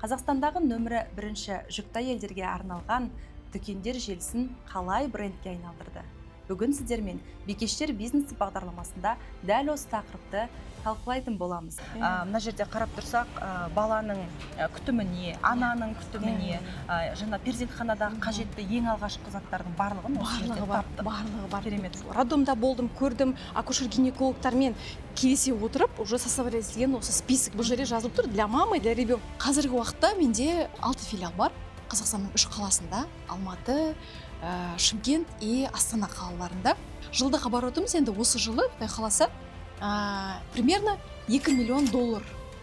Қазақстандағы нөмірі бірінші жүкті әйелдерге арналған дүкендер желісін қалай брендке айналдырды? Бүгін сіздермен Бикештер бизнес бағдарламасында дәл осы тақырыпты талқылайтын боламыз. Мына жерде қарап тұрсақ, баланың күтіміне, ананың күтіміне, жаңа перзентханадағы қажетті ең алғашқы заттардың барлығын осы жерде таптық. Барлығы бар. Керемет. Роддомда болдым, көрдім, акушер-гинекологтармен келісе отырып, уже составлен осы список бұл жерде жазылып тұр для мамы, для ребенка. Қазіргі уақытта менде 6 филиал бар. Қазақстанның 3 қаласында, Алматы, Шымкент и Астана қалаларында. Жылдық оборотымыз енді осы жылы, Құдай қаласа, примерно $2 миллион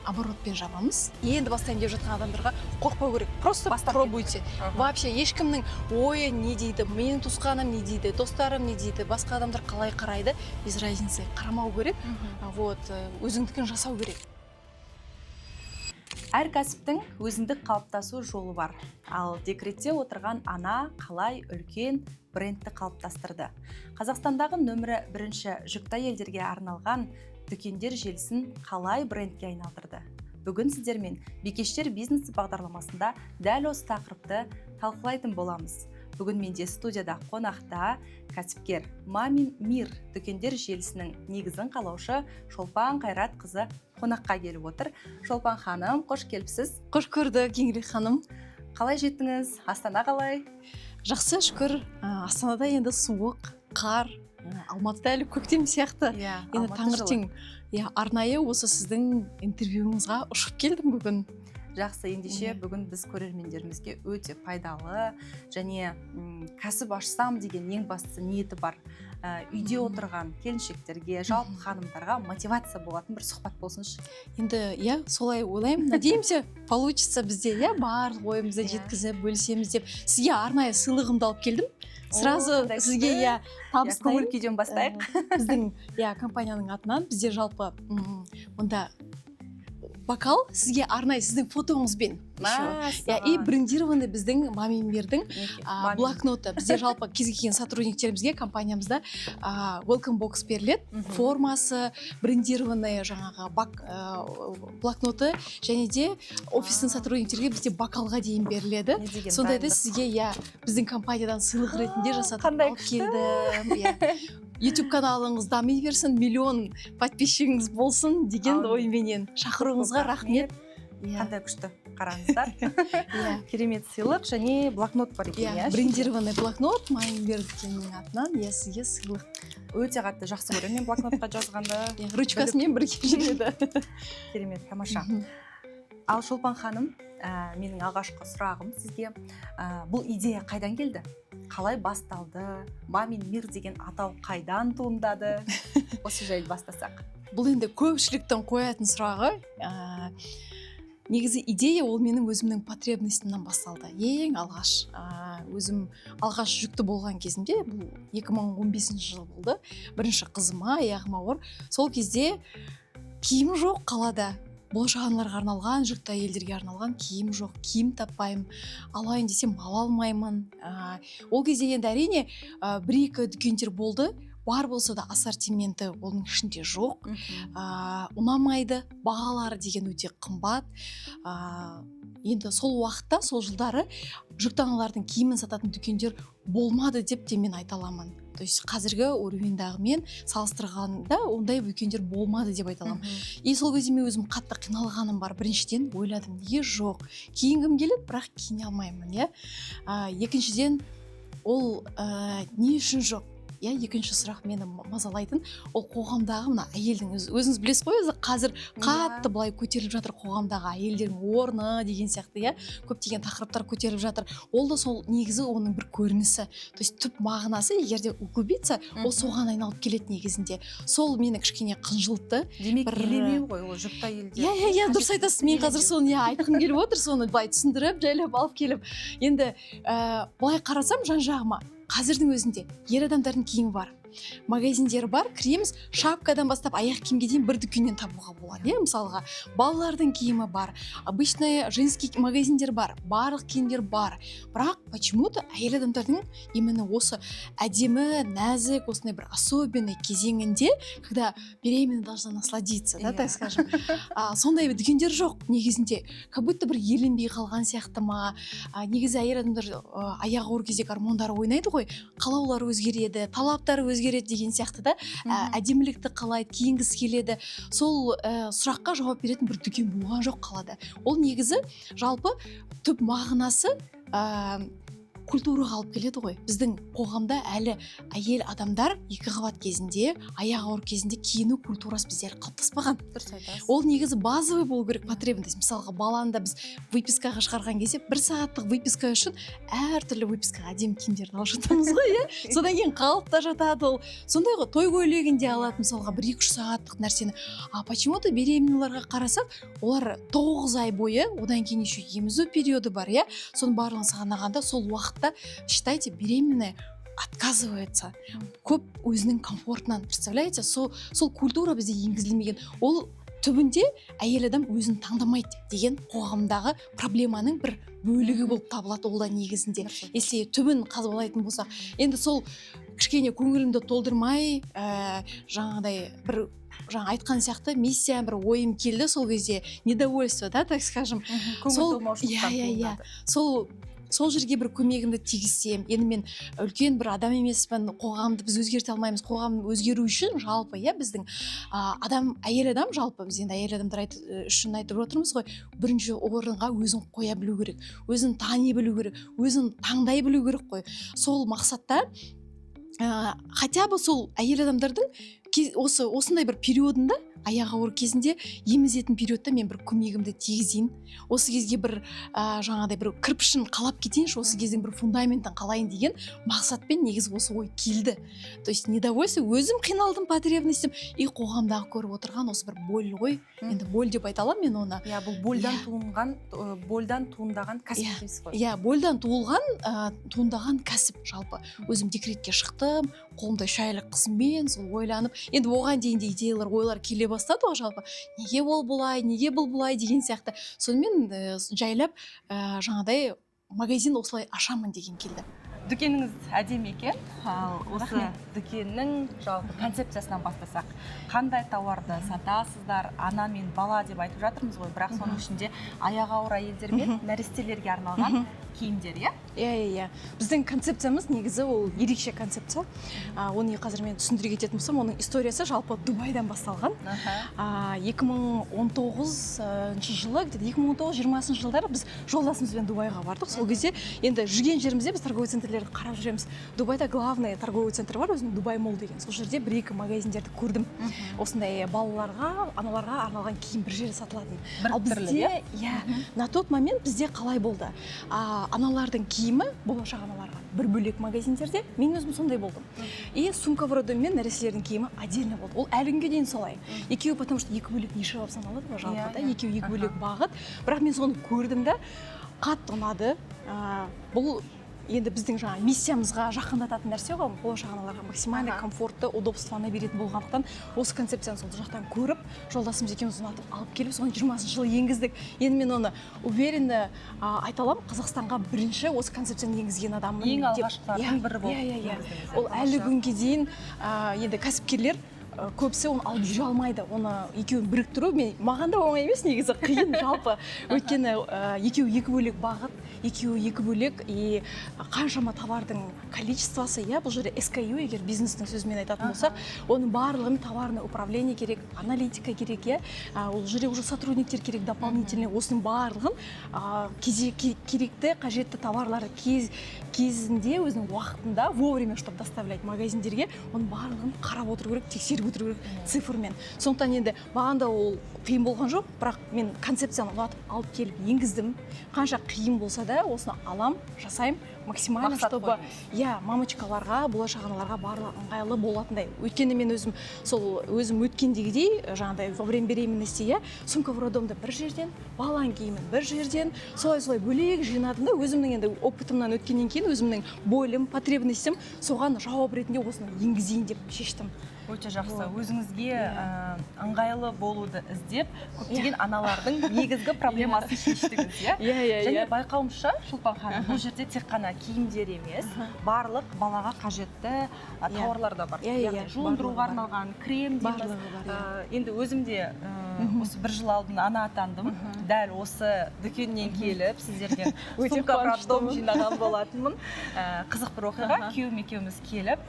оборотпен жабамыз. Енді бастайын деп жатқан адамдарға қорықпау керек. Просто пробуйте. Вообще ешкімнің ойы не дейді, менің туысқаным не дейді, достарым не дейді, басқа адамдар қалай қарайды, без разницы. Қарамау керек. Өзіңдікін жасау керек. Әр кәсіптің өзіндік қалыптасу жолы бар. Ал декретте отырған ана қалай үлкен брендті қалыптастырды. Қазақстандағы нөмірі бірінші жүкті әйелдерге арналған дүкендер желісін қалай брендке айналдырды. Бүгін сіздермен Бикештер бизнес бағдарламасында дәл осы тақырыпты талқылайтын боламыз. Бүгін менде студияда қонақта кәсіпкер Мамин Мир дүкендер желісінің негізін қалаушы Шолпан Қайрат қызы қонаққа келіп отыр. Шолпан ханым, қош келіпсіз. Қош көрдік, Еңірек ханым. Қалай жеттіңіз? Астана қалай? Жақсы, шүкір. Астанада енді суық, қар, Алматыда әлі көктем сияқты. Енді таңертең арнайы осы сіздің интервьюіңізға ұшып келдім бүгін. Жақсы, ендеше бүгін біз көрермендерімізге өте пайдалы және кәсіп ашсам деген ең бастысы ниеті бар үйде отырған келіншектерге, жалпы ханымдарға мотивация болатын бір сұхбат болсыншы. Енді солай ойлаймын. Надеемся, получится бізде барлық ойымызды жеткізіп бөлісеміз деп сізге арнайы сыйлығымды алып келдім. Сразу сізге табыстайын. Көңіл күйден бастайық. Біздің компанияның атынан бізде жалпы мұнда бокал сізге арнайы сіздің фотоңызбен и брендированный біздің Мамин Мирдің блокноты. Бізде жалпы кез келген сотрудниктерімізге компаниямызда welcome box беріледі, формасы, брендированный жаңағы блокноты, және де офистің сотрудниктерге бізде бокалға дейін беріледі. Сондайды сізге біздің компаниядан сыйлық ретінде жасатып алып келдім. YouTube каналыңыз дами берсін, миллион подписчигіңіз болсын деген ойменен шақыруыңызға рахмет. Қандай күшті, қараңыздар. Керемет сыйлық және блокнот бар екен. Брендированный блокнот Мамин Мирдің атынан сізге сыйлық. Өте қатты жақсы көремін мен блокнотқа жазғанды. Ручкасымен бірге жүреді. Керемет, тамаша. Ал Шолпан ханым, менің алғашқы сұрағым сізге, бұл идея қайдан келді? Қалай басталды? Мамин Мир деген атау қайдан туындады? Осы жайды бастасақ. Бұл енді көпшіліктің қоятын сұрағы. Негізі идея ол менің өзімнің потребностімнен басталды. Ең алғаш, өзім алғаш жүкті болған кезімде, бұл 2015 жыл болды. Бірінші қызыма, аяғым ауыр. Сол кезде киім жоқ қалада. Болашақ аналарға арналған, жүкті әйелдерге арналған киім жоқ, киім таппаймын, алайын десем ала алмаймын. Ол кезде енді әрине бір-екі дүкендер болды, бар болса да ассортименті оның ішінде жоқ, ұнамайды, бағалары деген өте қымбат. Енді сол уақытта, сол жылдары жүкті аналардың киімін сататын дүкендер болмады деп те мен айта аламын. То есть қазіргі уровеньдағымен салыстырғанда ондай дүкендер болмады деп айта аламын. И сол кезде мен өзім қатты қиналғаным бар. Біріншіден ойладым, неге жоқ? Киінгім келеді, бірақ киіне алмаймын. Екіншіден, ол не үшін жоқ? Екінші сұрақ мені мазалайтын, ол қоғамдағы мына әйелдің өзіңіз білесіз ғой, қазір қатты былай көтеріліп жатыр қоғамдағы әйелдердің орны деген сияқты, көптеген тақырыптар көтеріліп жатыр. Ол да сол негізі оның бір көрінісі. То есть түп мағынасы егерде углубиться, ол соған айналып келеді негізінде. Сол мені кішкене қынжылтты. Демек елемеу ғой, ол жүкті әйелдер. Дұрыс айтасыз. Мен қазір соны айтқым келіп отыр, соны былай түсіндіріп, жайлап алып келіп. Енді былай қарасам жан-жағыма қазірдің өзінде ер адамдардың киімі бар, магазиндер бар, кіреміз, шапкадан бастап аяқ киімге дейін бір дүкеннен табуға болады. Мысалға, балалардың киімі бар, обычный женский магазиндер бар, барлық киімдер бар. Бірақ почему-то әйел адамдардың именно осы әдемі, нәзік, осындай бір особенный кезеңінде, когда беременна должна насладиться, да, так скажем. Сондай дүкендер жоқ негізінде. Как будто бір еленбей қалған сияқты ма. Негізі әйел адамдар аяғы ауыр кезде гормондары ойнайды ғой, қалаулары өзгереді, талаптары өзгереді деген сияқты да. Әдемілікті қалайды, киінгісі келеді. Сол сұраққа жауап беретін бір дүкен болған жоқ қалада. Ол негізі жалпы түп мағынасы культураға алып келеді ғой. Біздің қоғамда әлі әйел адамдар екі қабат кезінде, аяғы ауыр кезінде киіну культурасы бізде әлі қалыптаспаған. Дұрыс айтасыз. Ол негізі базовый болу керек, потребность. Мысалға, баланы да біз выпискаға шығарған кезде 1 сағаттық выписка үшін әртүрлі выпискаға әдемі киімдерді алып жатамыз ғой, иә. Содан кейін қалыпта жатады ол. Сондай ғой, той көйлегінде алады, мысалға 1-2 сағаттық нәрсені. Почему-то беременналарға қарасақ, олар 9 ай бойы, одан кейін еще емізу периоды бар, иә. Соның барлығын сағанағанда сол уақытта, считайте, беременная отказывается. Көп өзінің комфортынан, представляете? Сол культура бізде енгізілмеген. Ол түбінде әйел адам өзін таңдамайды деген қоғамдағы проблеманың бір бөлігі болып табылады ол да негізінде. Если түбін қазбалайтын болсақ, енді сол кішкене көңілімді толдырмай, жаңағыдай бір айтқан сияқты миссия бір ойым келді сол кезде, недовольство, да, так скажем. Көңіл толмаушылықтан туындады. Сол жерге бір көмегімді тигізсем, енді мен үлкен бір адам емеспін, қоғамды біз өзгерте алмаймыз, қоғам өзгеру үшін жалпы, иә, біздің әйел адам жалпы, біз енді әйел адамдар үшін айтып отырмыз ғой, бірінші орынға өзін қоя білу керек, өзін тани білу керек, өзін таңдай білу керек қой. Сол мақсатта хотя бы сол әйел адамдардың осындай бір периодында, аяғы ауыр кезінде емізетін периодта мен бір көмегімді тигізейін. Осы кезге бір жаңағыдай бір кірпішін қалап кетейінші, осы кездің бір фундаментін қалайын деген мақсатпен негізі осы ой келді. То есть недовольство, өзім қиналдым, потребностім, и қоғамдағы көріп отырған осы бір боль ғой. Енді боль деп айта аламын мен оны. Иә, бұл больдан туындаған кәсіп дейсіз ғой. Иә, больдан туындаған кәсіп жалпы. Өзім декретке шықтым, қолымда шайлы қызыммен сол ойланып, енді оған дейін де идеялар, ойлар келе бастады ғой жалпы. Неге ол бұлай, неге бұл бұлай деген сияқты. Сонымен жайлап жаңағыдай магазин осылай ашамын деген келді. Дүкеніңіз әдемі екен. Осы дүкеннің жалпы концепциясынан бастасақ, қандай тауарды сатасыздар? Ана мен бала деп айтып жатырмыз ғой, бірақ соның ішінде аяғы ауыр әйелдер мен нәрестелерге арналған киімдер, иә? Иә. Біздің концепциямыз негізі ол ерекше концепция. Оны қазір мен түсіндіре кететін болсам, оның историясы жалпы Дубайдан басталған. 2019 жылы, 2019-2020 жылдары біз жолдасымызбен Дубайға бардық. Сол кезде енді жүрген жерімізде біз торговый центрлерді қарап жүреміз. Дубайда главный торговый центр бар, өзінің Дубай Молл деген. Сол жерде 1-2 магазиндерді көрдім. Осындай балаларға, аналарға арналған киім бір жерде сатылатын. Ал бізде, на тот момент бізде қалай болды? Аналардың киімі, болашақ аналарға бір бөлек магазиндерде, мен өзім сондай болдым. И сумка в роддоме мен нәрестелердің киімі отдельно болды. Ол әлі күнге дейін солай. Екеуі, потому что екі бөлек ниша болып саналады ғой жалпы, да, екеуі екі бөлек бағыт. Бірақ мен соны көрдім да, қатты ұнады. Бұл енді біздің жаңа миссиямызға жақындататын нәрсе ғой, болашақ аналарға максимально комфортты, удобствоны беретін болғандықтан осы концепцияны сол жақтан көріп, жолдасымыз екеуміз ұнатып алып келіп, соны 20 жылы енгіздік. Енді мен оны уверенно айта аламын, Қазақстанға бірінші осы концепцияны енгізген адаммын. Ең алғашқылардың бірі болып. Ол әлі күнге дейін енді кәсіпкерлер көбісі оны алып жүре алмайды. Оны екеуін біріктіру маған да оңай емес, негізі қиын жалпы. Өйткені екеуі екі бөлек бағыт, екеуі екі бөлек, и қаншама товардың количествосы, бұл жерде SKU, егер бизнестің сөзімен айтатын болсақ, оның барлығын товарный управление керек, аналитика керек, ол жерде уже сотрудниктер керек, дополнительный, осының барлығын керекті, қажетті товарлары кезінде, өзінің уақытында, вовремя, чтобы доставлять магазиндерге, оның барлығын қарап отыру керек, тексеріп отыру керек цифрмен. Сондықтан енді маған да ол қиын болған жоқ, бірақ мен концепцияны ұнатып алып келіп енгіздім. Қанша қиын болса да жағдайда осыны алам, жасаймын, максимально, Мақсат чтобы қойдыңыз. мамочкаларға, болашақ аналарға барлығы ыңғайлы болатындай. Өйткені мен өзім өткендегідей, жаңағыдай во время беременности, сумка в роддомда бір жерден, балан киімін бір жерден, солай бөлек жинадым да, өзімнің енді опытымнан өткеннен кейін өзімнің бойлым, потребностьім соған жауап ретінде осыны енгізейін деп шештім. Өте жақсы. Өзіңізге ыңғайлы болуды іздеп, көптеген аналардың негізгі проблемасын шештіңіз, иә? Және байқауымша, Шолпан ханым, бұл жерде тек қана киімдер емес, барлық балаға қажетті тауарлар да бар. Яғни жуындыруға арналған крем дейміз. Енді өзім де осы бір жыл алдын ана атандым. Дәл осы дүкеннен келіп, сіздерден сумка роддом жинаған болатынмын. Қызық бір оқиға, күйеуім екеуміз келіп,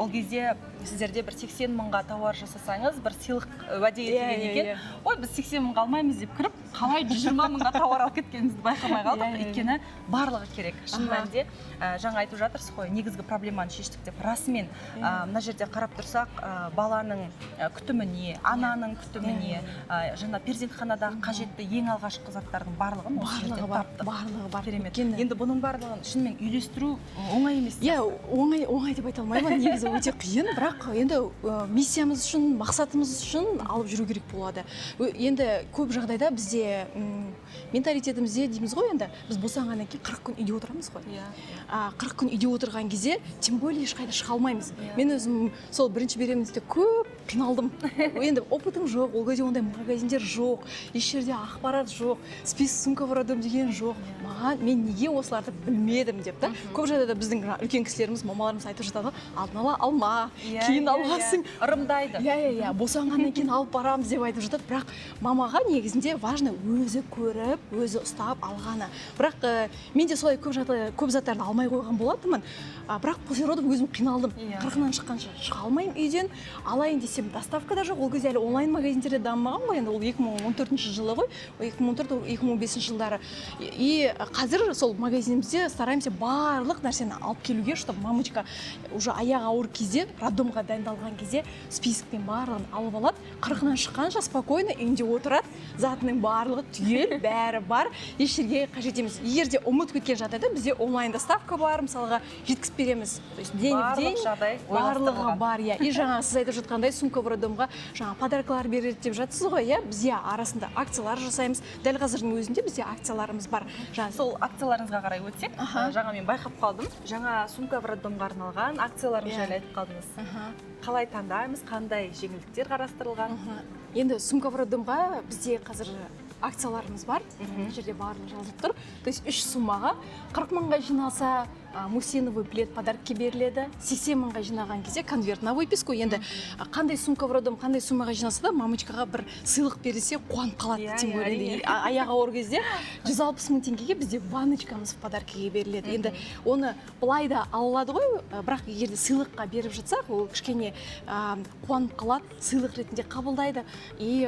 ол кезде сіздерде бір 80 мыңға тауар жасасаңыз, бір сыйлық уәде етілген екен. Ой, біз 80 мыңға алмаймыз деп кіріп, қалай 120 мыңға тауар алып кеткенімізді байқамай қалдық. Өйткені барлығы керек. Шын мәнінде жаңа айтып жатырсыз ғой, негізгі проблеманы шештік деп. Расымен, мына жерде қарап тұрсақ, баланың күтіміне, ананың күтіміне, жаңа перзентханадағы қажетті ең алғашқы заттардың барлығын осы жерден таптық. Барлығы бар. Керемет. Енді бұның барлығын шынымен үйлестіру оңай емес. Оңай деп айта алмаймын, негізі өте қиын, бірақ енді миссиямыз үшін, мақсатымыз үшін алып жүру керек болады. Енді көп жағдайда бізде менталитетімізде дейміз ғой, енді біз босанғаннан кейін 40 күн үйде отырамыз ғой. 40 күн үйде отырған кезде, тем более ешқайда шыға алмаймыз. Мен өзім сол бірінші беременностьте көп қиналдым. Енді опытым жоқ, ол кезде ондай магазиндер жоқ, еш жерде ақпарат жоқ, список сумка в роддом деген жоқ. Мен неге осыларды білмедім деп та. Көп жағдайда біздің үлкен кісілеріміз, мамаларымыз айтып жатады, алдын ала алма, кейін аласың. Ырымдайды. Босанғаннан кейін алып барамыз деп айтып жатады. Бірақ мамаға негізінде важно өзі көріп, өзі ұстап алғаны. Бірақ мен де солай көп заттарды алмай қойған болатынмын. Бірақ после родов өзім қиналдым. 40-нан шыққанша шыға алмаймын үйден. Алайын десем, доставкада жоқ. Ол кезде әлі онлайн магазиндерде дамымаған ғой. Енді ол 2014 жылы ғой. 2014-2015 жылдары. И қазір сол магазинімізде стараемся барлық нәрсені алып келуге, чтобы мамочка уже аяғы ауыр кезде, роддомға дайындалған кезде спискпен барлығын алып алады. 40-нан шыққанша спокойно үйінде отырады. Затының барлығы түгел, бәрі бар. Еш жерге қажет емес. Егер де ұмыт кеткен жағдайда бізде онлайн доставка бар, мысалға жеткізіп береміз. То есть день в день барлығы бар. И жаңа сіз айтып жатқандай сумка в роддомға жаңа подаркалар береді деп жатсыз ғой, иә? Біз арасында акциялар жасаймыз. Дәл қазірдің өзінде бізде акцияларымыз бар. Сол акцияларыңызға қарай өтсек, жаңа мен байқап қалдым. Жаңа сумка в роддомға арналған акцияларыңыз жайлы айтып қалдыңыз. Қалай таңдаймыз, қандай жеңілдіктер қарастырылған? Енді сумка в роддомға бізде қазір акцияларымыз бар. Жерде барлығы жазылып тұр. То есть 3 суммаға 40 мыңға жиналса, мусиновый плед подаркке беріледі. 80 мыңға жинаған кезде конверт на выписку. Енді қандай сумка в роддом, қандай суммаға жиналса да, мамочкаға бір сыйлық берілсе қуанып қалады. Тем более аяғы ауыр кезде 160 мың теңгеге бізде ванночкамыз подаркеге беріледі. Енді оны былай да алады ғой, бірақ егерде сыйлыққа беріп жатсақ, ол кішкене қуанып қалады, сыйлық ретінде қабылдайды. И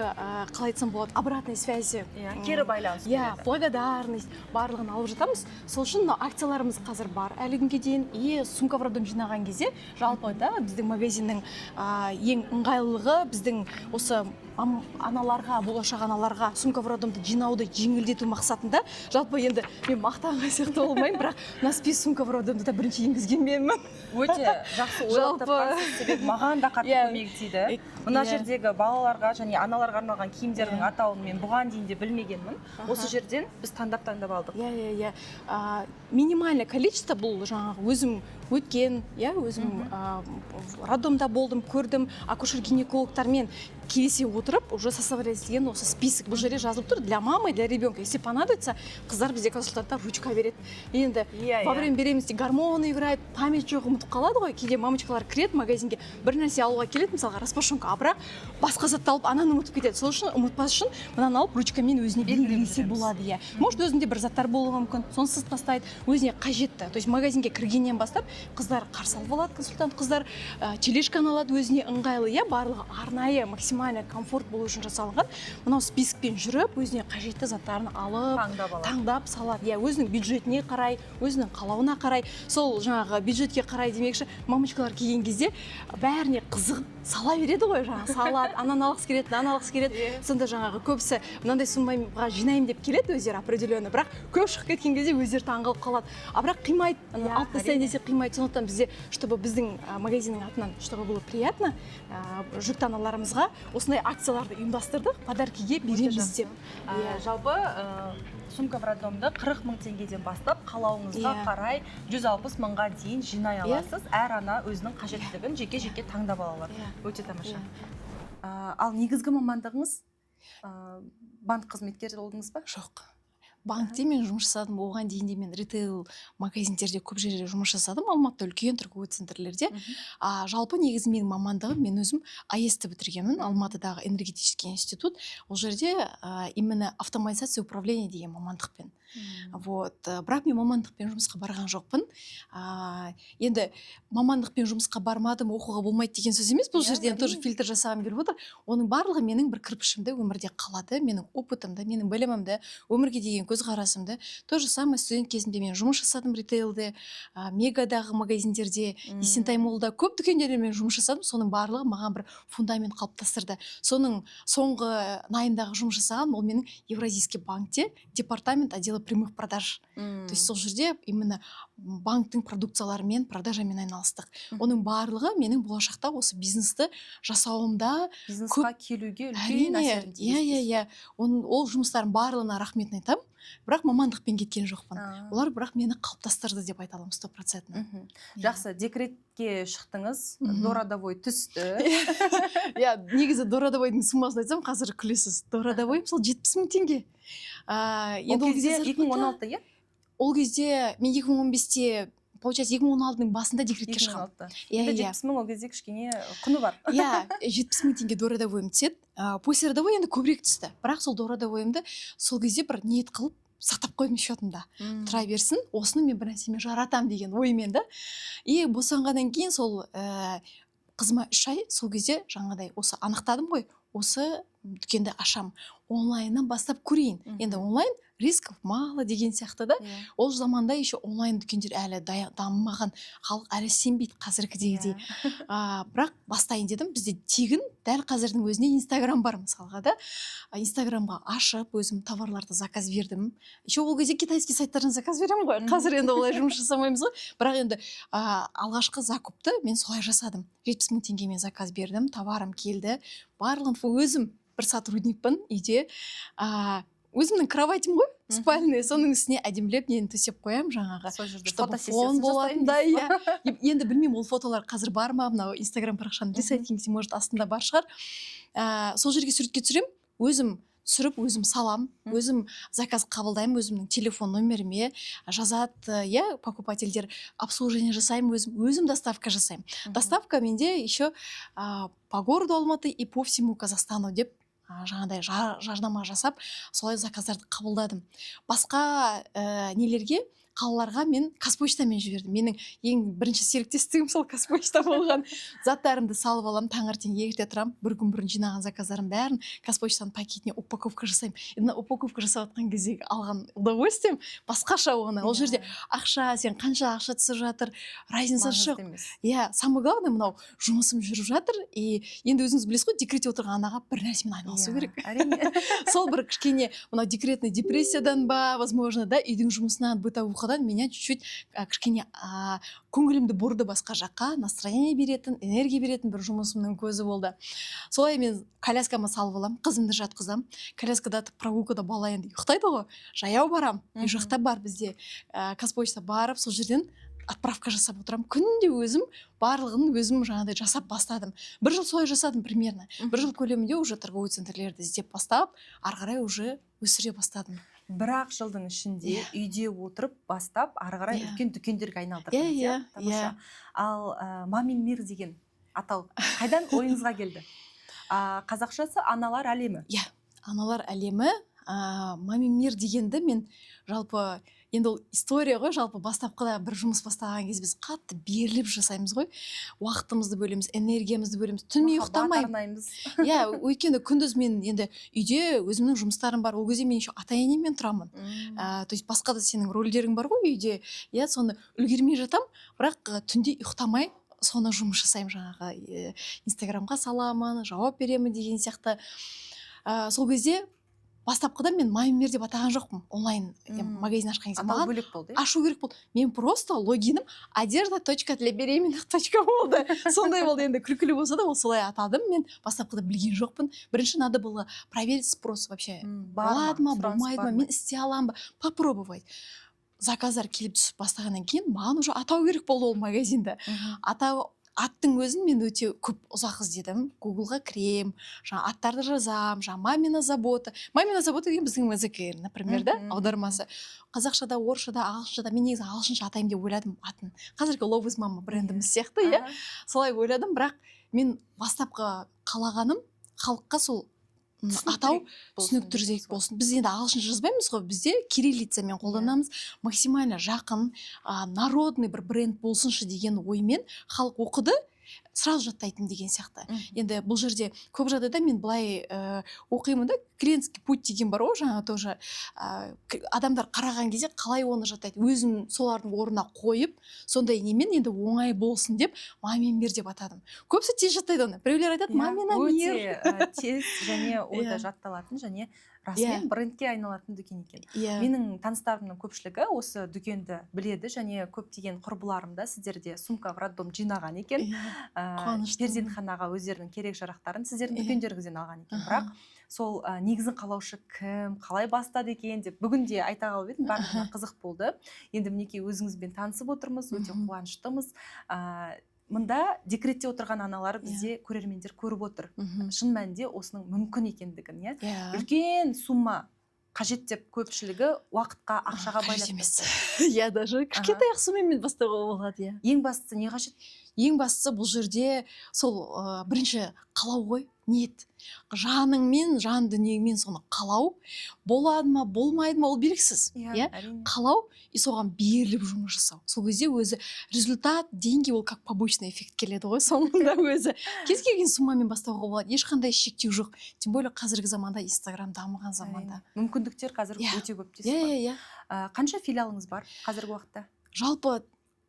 қалай айтсам болады, обратной связи. Кері байланыс. Благодарность барлығын алып жатамыз. Сол үшін акцияларымыз қазір бар әлі күнге дейін. И сумка в роддом жинаған кезде жалпы да біздің магазиннің ең ыңғайлылығы біздің осы аналарға, болашақ аналарға сумка в роддомды жинауды жеңілдету мақсатында. Жалпы енді мен мақтанған сияқты болмаймын, бірақ мына список сумка в роддомды да бірінші енгізген менмін. Өте жақсы ойлап тапқансыз, себебі маған да қатты көмегі тиді. Мына жердегі балаларға және аналарға арналған киімдердің атауын мен бұған дейін де білмегенмін. Осы жерден біз таңдап алдық. Минимальное количество бұл жаңағы өзім өткен, өзім роддомда болдым, көрдім, акушер-гинекологтармен келесе отырып, уже составлен осы список бұл жерде жазылып тұр для мамы, для ребенка. Если понадобится, қыздар бізде консультанттар ручка береді. Енді во время беременности гормоны играет, память жоқ, ұмытып қалады ғой. Кейде мамочкалар кіреді магазинге, бір нәрсе алуға келеді, мысалға распашонка, бірақ басқа затты алып ананы ұмытып кетеді. Сол үшін ұмытпас үшін мынаны алып ручкамен өзіне белгілесе болады. Может, өзінде бір заттар болуы мүмкін, соны сыз тастайды, өзіне қажетті. То есть магазинге кіргеннен бастап қыздар қарсы алып алады, консультант қыздар тележканы алады, өзіне ыңғайлы, барлығы арнайы максимально комфорт болу үшін жасалған. Мынау спискпен жүріп, өзіне қажетті заттарын алып, таңдап салады. Өзінің бюджетіне қарай, өзінің қалауына қарай, сол жаңағы бюджетке қарай демекші, мамочкалар келген кезде бәріне қызығып сала береді ғой, жаңағы салат, ананы алғысы келеді, мынаны алғысы келеді. Сонда жаңағы көбісі мынандай суммаға жинаймын деп келеді өздері определенно, бірақ көп шығып кеткен кезде өздері таңғалып қалады. А бірақ қимайды, алып тастайын десе қимайды. Сондықтан бізде, чтобы біздің магазиннің атынан, чтобы было приятно, жүкті аналарымызға осындай акцияларды ұйымдастырдық, подаркиге береміз деп. Жалпы сумка в роддомды 40 мың теңгеден бастап қалауыңызға қарай 160 мыңға дейін жинай аласыз. Әр ана өзінің қажеттілігін жеке-жеке таңдап ала алады. Өте тамаша. Ал негізгі мамандығыңыз банк қызметкері болдыңыз ба? Жоқ. Банкте мен жұмыс жасадым, оған дейін де мен ритейл магазиндерде көп жерде жұмыс жасадым, Алматыда үлкен торговый центрлерде. Жалпы негізі менің мамандығым, мен өзім АЭС-ті бітіргенмін, Алматыдағы энергетический институт. Ол жерде именно автоматизация управления деген мамандықпен. Вот. Бірақ мен мамандықпен жұмысқа барған жоқпын. Енді мамандықпен жұмысқа бармадым, оқуға болмайды деген сөз емес. Бұл жерден тоже фильтр жасағым келіп отыр. Оның барлығы менің бір кірпішімді өмірде қалады, менің опытымды, менің білімімді, өмірге деген көзқарасымды. То же самое студент кезімде мен жұмыс жасадым ритейлде, Мегадағы магазиндерде, Есентай моллда көп дүкендерде мен жұмыс жасадым. Соның барлығы маған бір фундамент қалыптастырды. Соның соңғы найымдағы жұмыс жасаған, ол менің Евразийский банкте департамент отдела прямых продаж. То есть сол жерде именно банктың продукцияларымен, продажамен айналыстық. Оның барлығы менің болашақта осы бизнесті жасауымда, бизнесқа келуге үлкен әсерін тигізді. Ол жұмыстардың барлығына рахметін айтамын. Бірақ мамандықпен кеткен жоқпын. Олар бірақ мені қалыптастырды деп айта аламын 100%. Жақсы, декретке шықтыңыз, дорадовой түсті. Негізі дорадовойдың суммасын айтсам, қазір күлесіз. Дорадовой мысалы 70 мың теңге. Ол кезде 2016-та, иә? Ол кезде мен 2015-те, получается 2016-ның басында декретке шығам. 70 мың ол кезде кішкене құны бар. 70 мың теңге дорадовойым түседі. После родовой енді көбірек түсті. Бірақ сол дорадовойымды сол кезде бір ниет қылып сақтап қойдым счетымда. Тұра берсін, осыны мен бір нәрсемен жаратам деген оймен да. И босанғаннан кейін сол қызыма 3 ай сол кезде жаңағыдай осы анықтадым ғой, осы дүкенді ашам, онлайннан бастап көрейін. Енді онлайн рисков мало деген сияқты да. Ол заманда еще онлайн дүкендер әлі дамымаған, халық әлі сенбейді қазіргідей. Бірақ бастайын дедім. Бізде тегін дәл қазірдің өзіне Инстаграм бар мысалға да. Инстаграмға ашып, өзім товарларды заказ бердім. Еще ол кезде китайский сайттардан заказ беремін ғой. Қазір енді олай жұмыс жасамаймыз ғой. Бірақ енді алғашқы закупты мен солай жасадым. 70 мың теңгемен заказ бердім, товарым келді. Барлығын өзім бір сотрудникпін үйде. Өзімнің кроватім ғой, спальный, соның үстіне әдемілеп нені төсеп қоям жаңағы. Чтобы фон болатындай. Енді білмеймін, ол фотолар қазір бар ма, мынау Инстаграм парақшаны ресайткингте, может, астында бар шығар. Сол жерге суретке түсірем, өзім түсіріп, өзім салам, өзім заказ қабылдаймын, өзімнің телефон номеріме жазады, покупательдер обслуживание жасаймын, өзім доставка жасаймын. Доставка менде еще по городу Алматы и по всему Казахстану деп жаңағыдай жарнама жасап, солай заказдарды қабылдадым. Басқа нелерге, қалаларға мен Қазпоштамен жібердім. Менің ең бірінші серіктестігім сол Қазпошта болған. Заттарымды салып алам, таңертең ерте тұрам, бір күн бұрын жинаған заказдарым бәрін Қазпоштаның пакетіне упаковка жасаймын. Енді упаковка жасап жатқан кездегі алған удовольствием басқаша оған. Ол жерде ақша, сен қанша ақша түсіп жатыр, разница жоқ. Самое главное, мынау жұмысым жүріп жатыр, и енді өзіңіз білесіз ғой, декретте отырған анаға бір нәрсемен айналысу керек. Сол бір кішкене мынау декретный депрессиядан ба, возможно, да, үйдің жұмысынан, бытовуха меня чуть-чуть кішкене көңілімді бұрды басқа жаққа, настроение беретін, энергия беретін бір жұмысымның көзі болды. Солай мен коляскама салып алам, қызымды жатқызам. Коляскада прогулкада бала енді ұйықтайды ғой, жаяу барам. Үй жақта бар бізде Қазпошта барып, сол жерден отправка жасап отырам. Күнде өзім барлығын өзім жаңағыдай жасап бастадым. Бір жыл солай жасадым примерно. Бір жыл көлемінде уже торговый центрлерді іздеп бастап, ары қарай уже өсіре бастадым. Бірақ жылдың ішінде үйде отырып бастап, ары қарай үлкен дүкендерге айналдырдыңыз. Ал Мамин Мир деген атау қайдан ойыңызға келді? Қазақшасы аналар әлемі. Аналар әлемі. Мамин Мир дегенді мен жалпы енді ол история ғой, жалпы бастапқыда бір жұмыс бастаған кезде біз қатты беріліп жасаймыз ғой. Уақытымызды бөлеміз, энергиямызды бөлеміз, түнмен ұйықтамаймыз. Өйткені күндіз мен енді үйде өзімнің жұмыстарым бар. Ол кезде мен еще ата-енеммен тұрамын. То есть басқа да сенің рөлдерің бар ғой үйде. Соны үлгермей жатам, бірақ түнде ұйықтамай соны жұмыс жасаймын, жаңағы инстаграмға саламын, жауап беремін деген сияқты. Сол кезде бастапқыда мен маймер деп атаған жоқпын, онлайн магазин ашқан кезде. Атау бөлек болды. Ашу керек болды. Мен просто логинім одежда.для беременных. болды. Сондай болды, енді күлкілі болса да, ол солай атадым. Мен бастапқыда білген жоқпын. Бірінші надо было проверить спрос вообще. Болады ма, болмайды ма, мен істей аламын ба, попробовать. Заказдар келіп түсіп бастағаннан кейін маған уже атау керек болды ол магазинді. Аттың өзін мен өте көп ұзақ іздедім. Гуглға кірем, жаңа аттарды жазам, жаңа мамина забота. Мамина забота деген біздің МЗК, например, да, аудармасы. Қазақшада, орысшада, ағылшыншада, мен негізі ағылшынша атайын деп ойладым атын. Қазіргі Love is Mama брендіміз сияқты, иә. Солай ойладым, бірақ мен бастапқы қалағаным халыққа сол атау түсініктірек болсын. Біз енді ағылшынша жазбаймыз ғой, бізде кириллицамен қолданамыз, максимально жақын, народный бір бренд болсыншы деген оймен халық оқыды, сразу жаттайтын деген сияқты. Енді бұл жерде көп жағдайда мен былай оқимын да, клиентский путь деген бар ғой, жаңа тоже адамдар қараған кезде қалай оны жаттайды, өзім солардың орнына қойып, сондай немен енді оңай болсын деп маминмер деп атадым. Көбісі тез жаттайды оны. Біреулер айтады маминамер. Өте тез және ойда жатталатын және расымен брендке айналатын дүкен екен. Менің таныстарымның көпшілігі осы дүкенді біледі және көптеген құрбыларым да сіздерде сумка в роддом жинаған екен. Перзентханаға өздерінің керек жарақтарын сіздердің дүкендеріңізден алған екен. Бірақ сол негізін қалаушы кім, қалай бастады екен деп бүгінде айта қалып едім, барлығына қызық болды. Енді мінекей өзіңізбен танысып отырмыз, өте қуаныштымыз. Мында декретте отырған аналар бізде көрермендер көріп отыр. Шын мәнінде осының мүмкін екендігін, үлкен сумма қажет деп көпшілігі уақытқа, ақшаға байлап емес. Даже кішкентай суммамен бастауға болады. Ең бастысы не қажет? Ең бастысы бұл жерде сол бірінші қалау ғой, ниет. Жаныңмен, жан дүниеңмен соны қалау, болады ма, болмайды ма, ол белгісіз. Қалау и соған беріліп жұмыс жасау. Сол кезде өзі результат, деньги, ол как побочный эффект келеді ғой, соңында өзі. Кез келген суммамен бастауға болады, ешқандай шектеу жоқ. Тем более қазіргі заманда Инстаграм дамыған заманда. Мүмкіндіктер қазір өте көп дейсіз ба? Қанша филиалыңыз бар қазіргі уақытта? Жалпы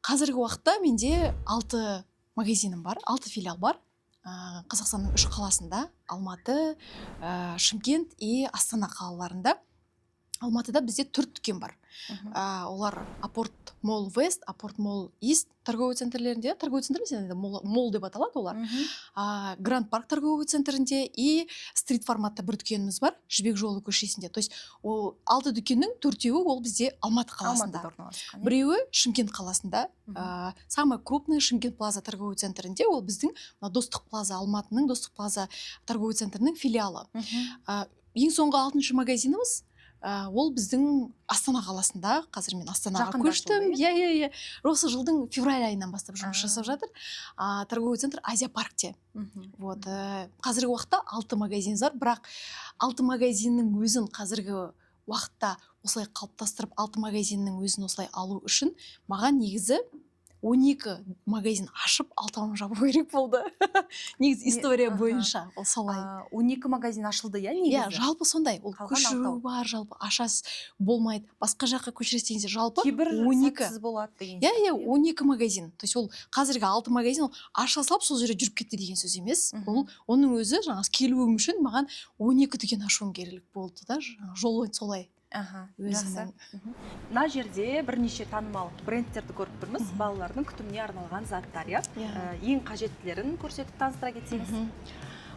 қазіргі уақытта менде 6 магазинім бар, 6 филиал бар. Қазақстанның 3 қаласында, Алматы, Шымкент и Астана қалаларында. Алматыда бізде 4 дүкен бар. Олар Апорт Мол Вест, Апорт Мол Ист торговый центрлерінде, торговый центр мол деп аталады олар. Гранд Парк торговый центрінде и стрит форматта бір дүкеніміз бар, Жібек жолы көшесінде. То есть 6 дүкеннің 4-еуі ол бізде Алматы қаласында. Біреуі Шымкент қаласында. Самый крупный Шымкент Плаза торговый центрінде, ол біздің Достық Плаза, Алматының Достық Плаза торговый центрінің филиалы. Ең соңғы 6-шы магазиніміз ол біздің Астана қаласында. Қазір мен Астанаға көштім. Осы жылдың февраль айынан бастап жұмыс жасап жатыр. Торговый центр Азия паркте. Қазіргі уақытта 6 магазин бар, бірақ 6 магазиннің өзін қазіргі уақытта осылай қалыптастырып, 6 магазиннің өзін осылай алу үшін маған негізі 12 магазин ашып, 6-ын жабу керек болды. Негізі история бойынша ол солай. 12 магазин ашылды, негізі? Жалпы сондай. Ол көшіру бар, жалпы ашасыз болмайды. Басқа жаққа көшіресіз дегенде жалпы 12. Кейбір сәтсіз болады деген. 12 магазин. То есть ол қазіргі 6 магазин аша салып сол жерде жүріп кетті деген сөз емес. Ол оның өзі жаңағы келуім үшін маған 12 дүкен ашуым керек болды да, жолы солай. Мына жерде бірнеше танымал брендтерді көріп тұрмыз, балалардың күтіміне арналған заттар, ең қажеттілерін көрсетіп таныстыра кетсеңіз.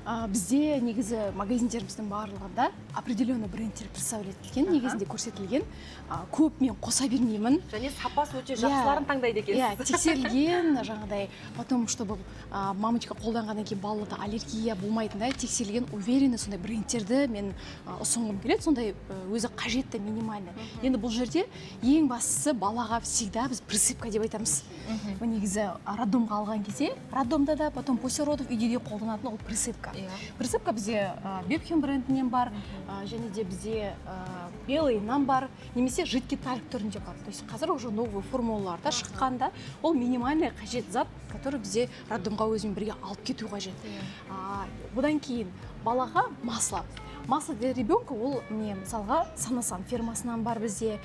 Бізде негізі магазиндеріміздің барлығында определенный брендтер представлетілген, негізінде көрсетілген. Көп мен қоса бермеймін. Және сапасы өте жақсыларын таңдайды екенсіз. Тексерілген, жаңағыдай, потом, чтобы мамочка қолданғаннан кейін балаларда аллергия болмайтындай тексерілген, уверенный сондай брендтерді мен ұсынғым келеді, сондай өзі қажетті, минимальный. Енді бұл жерде ең бастысы балаға всегда біз присыпка деп айтамыз. Негізі роддомға алған кезде, роддомда да, потом после родов үйде де қолданатын ол присыпка. Присыпка бізде Бепхем брендінен бар, және де бізде Белыйынан бар, немесе жидкий тальк түрінде бар. То есть қазір уже новый формулаларда шыққанда ол минимальный қажет зат, который бізде роддомға өзімен бірге алып кету қажет. Бұдан кейін балаға масло. масло для ребенка ол міне мысалға санасан фермасынан бар бізде,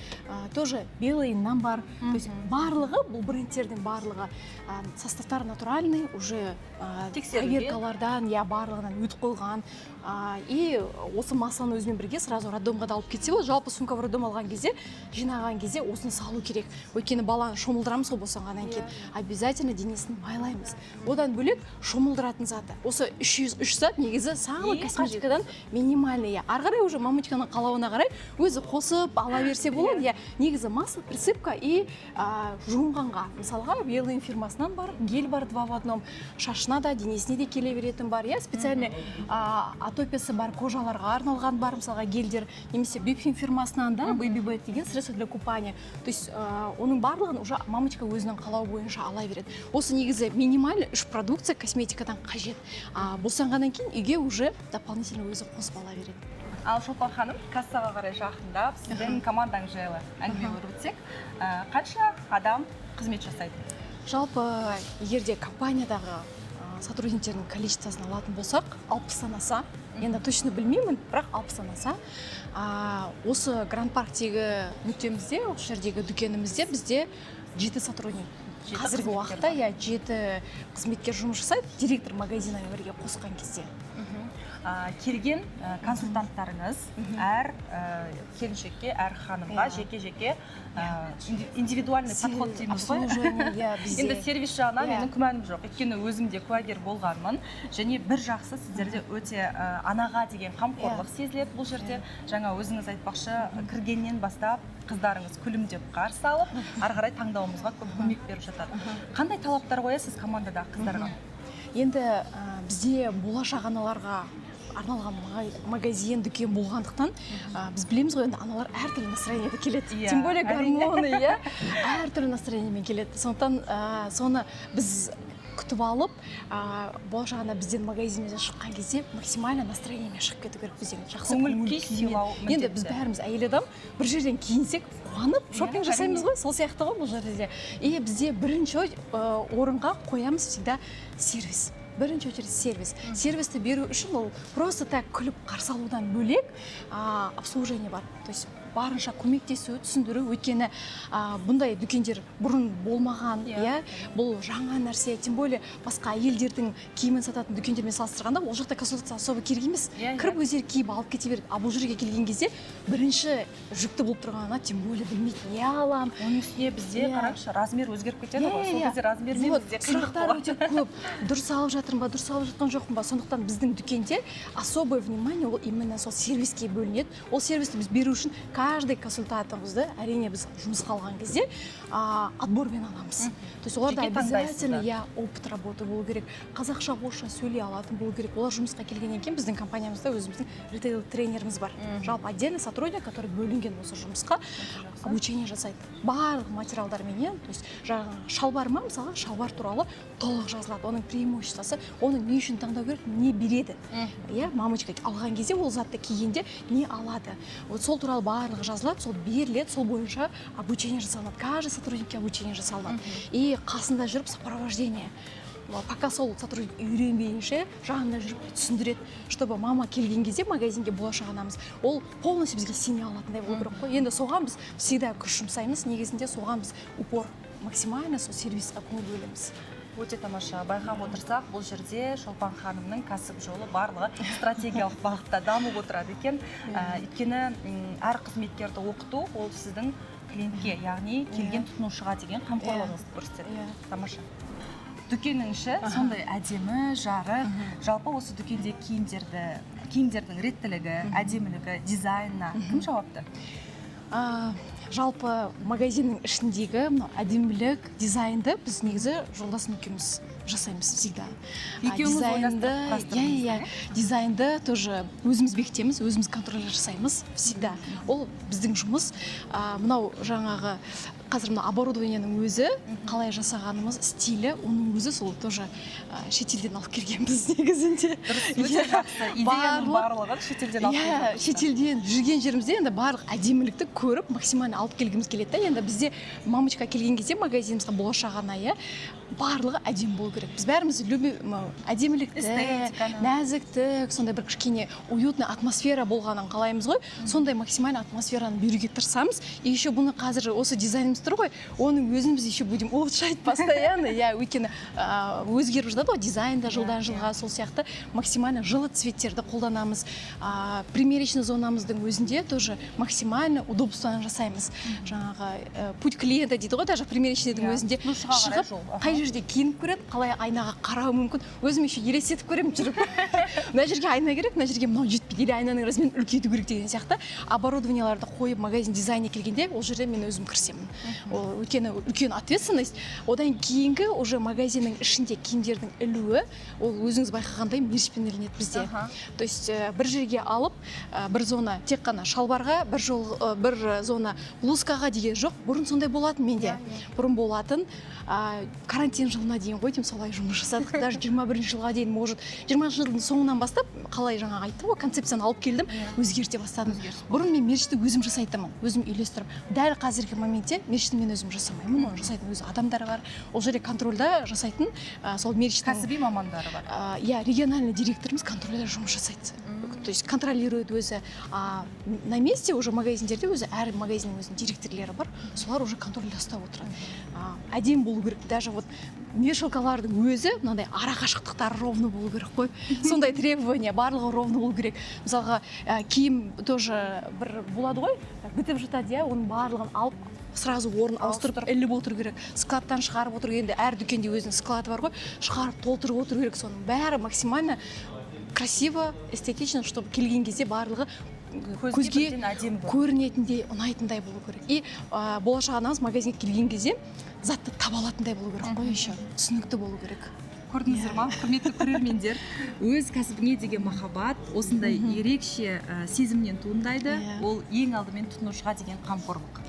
тоже белыйынан бар. То есть барлығы, бұл брендтердің барлығы составтары натуральный, уже проверкалардан, барлығынан өтіп қойған. И осы масланы өзімен бірге сразу роддомға да алып кетсе болады. Жалпы сумка в роддом алған кезде, жинаған кезде осыны салу керек. Өйткені баланы шомылдырамыз ғой босанғаннан кейін. Обязательно денесін майлаймыз. Одан бөлек шомылдыратын заты. Осы 303 зат негізі самый косметикадан минимальный. Ары қарай уже мамочканың қалауына қарай өзі қосып ала берсе болады. Негізі масло, присыпка и жуынғанға. Мысалға, Белый фирмасынан бар, гель бар 2 в 1, шашына да, денесіне де келе беретін бар. Специальный атопиясы бар, кожаларға арналған бар, мысалға гельдер, немесе Бипфин фирмасынан да, Baby Bed деген средство для купания. То есть оның барлығын уже мамочка өзінің қалау бойынша ала береді. Осы негізі минимальный 3 продукция косметикадан қажет. Босанғаннан кейін үйге уже дополнительно өзі қосып ала береді. Ал Шолпан ханым, кассаға қарай жақындап, сіздің командаң жайлы әңгіме өрбітсек, қанша адам қызмет жасайды? Жалпы, егерде компаниядағы сотрудниктердің количествосын алатын болсақ, 60-тан аса, енді точно білмеймін, бірақ 60-тан аса. Осы Гранд Парктегі нүктемізде, осы жердегі дүкенімізде бізде 7 сотрудник. Қазіргі уақытта 7 қызметкер жұмыс жасайды, директор магазинмен бірге қосқан кезде. Келген консультанттарыңыз әр келіншекке, әр ханымға жеке-жеке индивидуальный подход дейміз ғой. Енді сервис жағынан менің күмәнім жоқ. Өйткені өзім де куәгер болғанмын. Және бір жақсы сіздерде өте анаға деген қамқорлық сезіледі бұл жерде. Жаңа өзіңіз айтпақшы, кіргеннен бастап қыздарыңыз күлімдеп қарсы алып, ары қарай таңдауымызға көп көмек беріп жатады. Қандай талаптар қоясыз командадағы қыздарға? Енді бізде болашақ аналарға арналған магазин, дүкен болғандықтан, біз білеміз ғой, аналар әртүрлі настроениеде келеді. Тем более гормоны, әртүрлі настроениемен келеді. Сондықтан соны біз күтіп алып, болашағында бізден магазинімізден шыққан кезде максимально настроениемен шығып кету керек бізден. Жақсы көңіл-күй сыйлау міндетті. Енді біз бәріміз әйел адам бір жерден киінсек, қуанып, шопинг жасаймыз ғой, сол сияқты ғой бұл жерде. И бізде бірінші орынға қоямыз всегда сервис. Бірінші очередь сервис. Сервисті беру үшін ол просто так күліп қарсы алудан бөлек обслуживание бар. То есть барынша көмектесу, түсіндіру, өйткені бұндай дүкендер бұрын болмаған, бұл жаңа нәрсе, тем более басқа әйелдердің киімін сататын дүкендермен салыстырғанда, ол жақта консультация особо керек емес. Кіріп өздері киіп алып кете береді. Бұл жерге келген кезде бірінші жүкті болып тұрғанына, тем более білмейді, не алам. Оның үстіне бізде қараңызшы, размер өзгеріп кетеді ғой. Сол кезде размермен бізде сұрақтар өте көп. Дұрыс алып жатырмын ба, дұрыс алып жатқан жоқпын ба? Сондықтан біздің дүкенде особое внимание ол именно сол сервиске бөлінеді. Ол сервисті біз беру үшін каждый консультантымызды, әрине біз жұмысқа алған кезде отбормен аламыз. То есть оларда обязательно опыт работы болу керек. Қазақша, орысша сөйлей алатын болу керек. Олар жұмысқа келгеннен кейін біздің компаниямызда өзіміздің ритейл тренеріміз бар. Жалпы отдельный сотрудник, который бөлінген осы жұмысқа обучение жасайды. Барлық материалдарменен, то есть жаңағы шалбар ма, мысалы шалбар туралы толық жазылады. Оның преимуществосы, оның не үшін таңдау керек, не береді. Мамочка алған кезде ол затты кигенде не алады. Вот сол туралы барлығы жазылады, сол беріледі, сол бойынша обучение жасалынады. Каждый сотрудникке обучение жасалынады. И қасында жүріп сопровождение. Пока сол сотрудник үйренбейінше жағында жүріп түсіндіреді, чтобы мама келген кезде магазинге болашақ анамыз ол полностью бізге сене алатындай болу керек қой. Енді соған біз всегда күш жұмсаймыз, негізінде соған біз упор максимально сол сервисқа көңіл бөлеміз. Өте тамаша. Байқап отырсақ, бұл жерде Шолпан ханымның кәсіп жолы барлығы стратегиялық бағытта дамып отырады екен. Өйткені әр қызметкерді оқыту ол сіздің клиентке, яғни келген тұтынушыға деген қамқорлығыңызды көрсетеді. Тамаша. Дүкеннің іші сондай әдемі, жарық. Жалпы осы дүкенде киімдердің реттілігі, әдемілігі, дизайнына кім жауапты? Жалпы магазиннің ішіндегі әдемілік, дизайнды біз негізі жолдасым екеуміз жасаймыз всегда. Дизайнды тоже өзіміз бекітеміз, өзіміз контроль жасаймыз всегда. Ол біздің жұмыс. Мынау жаңағы қазір мына оборудованияның өзі қалай жасағанымыз, стилі, оның өзі сол тоже шетелден алып келгенбіз негізінде. Өте жақсы. Идеяның барлығын шетелден алып келгенбіз. Шетелден жүрген жерімізде енді барлық әдемілікті көріп, максимально алып келгіміз келеді да. Енді бізде мамочка келген кезде магазинімізге болашақ ана, барлығы әдемі болу керек. Біз бәріміз әдемілікті, нәзіктік, сондай бір кішкене уютный атмосфера болғанын қалаймыз ғой. Сондай максимально атмосфераны беруге тырысамыз. И еще бұны қазір осы дизайнымыз тұр ғой, оның өзін біз еще будем улучшать постоянно. Өйткені өзгеріп жатады ғой дизайнда жылдан жылға, сол сияқты максимально жылы цветтерді қолданамыз. Примерочный зонамыздың өзінде тоже максимально удобствоны жасаймыз. Жаңағы путь клиента дейді ғой, даже примерочныйдың өзінде шығып, қай жерде киініп көреді, қалай айнаға қарау мүмкін. Өзім еще елестетіп көремін жүріп. Мына жерге айна керек, мына жерге мынау жетпейді, или айнаның размерін үлкейту керек деген сияқты оборудованияларды қойып магазин дизайніне келгенде, ол жерде мен өзім кірісемін. Ол өйткені үлкен ответственность. Одан кейінгі уже магазиннің ішінде киімдердің ілуі, ол өзіңіз байқағандай мершпен ілінеді бізде. То есть бір жерге алып, бір зона тек қана шалбарға, бір зона блузкаға деген жоқ. Бұрын сондай болатын менде. Бұрын болатын. Карантин жылына дейін ғой деймін, солай жұмыс жасадық. Даже 21-ші жылға дейін, может, 20-ші жылдың соңынан бастап, қалай жаңа айттым ғой, концепцияны алып келдім, өзгерте бастадым. Бұрын мен мерчті өзім жасайтынмын, өзім үйлестіріп. Дәл қазіргі моментте мерчті мен өзім жасамаймын, оны жасайтын өз адамдары бар. Ол жерде контрольда жасайтын, сол мерчтің кәсіби мамандары бар. Региональный директорымыз контрольда жұмыс жасайды. То есть контролирует өзі. На месте уже магазиндерде өзі, әр магазиннің өзінің директорлері бар, солар уже контрольда ұстап отырады. Әдем болу керек. Даже вот вешалкалардың өзі мынандай ара қашықтықтары ровно болу керек қой. Сондай требования, барлығы ровно болу керек. Мысалға, киім тоже бір болады ғой, бітіп жатады, оның барлығын алып сразу орын ауыстырып іліп отыру керек. Складтан шығарып отыру, енді әр дүкенде өзінің склады бар ғой, шығарып толтырып отыру керек. Соның бәрі максимально красиво, эстетично, чтобы келген кезде барлығы көзге көрінетіндей, ұнайтындай болу керек. И болашақ анамыз магазинге келген кезде затты таба алатындай болу керек қой, еще түсінікті болу керек. Көрдіңіздер ма, құрметті көрермендер, өз кәсібіңе деген махаббат осындай ерекше сезімнен туындайды. Ол ең алдымен тұтынушыға деген қамқорлық.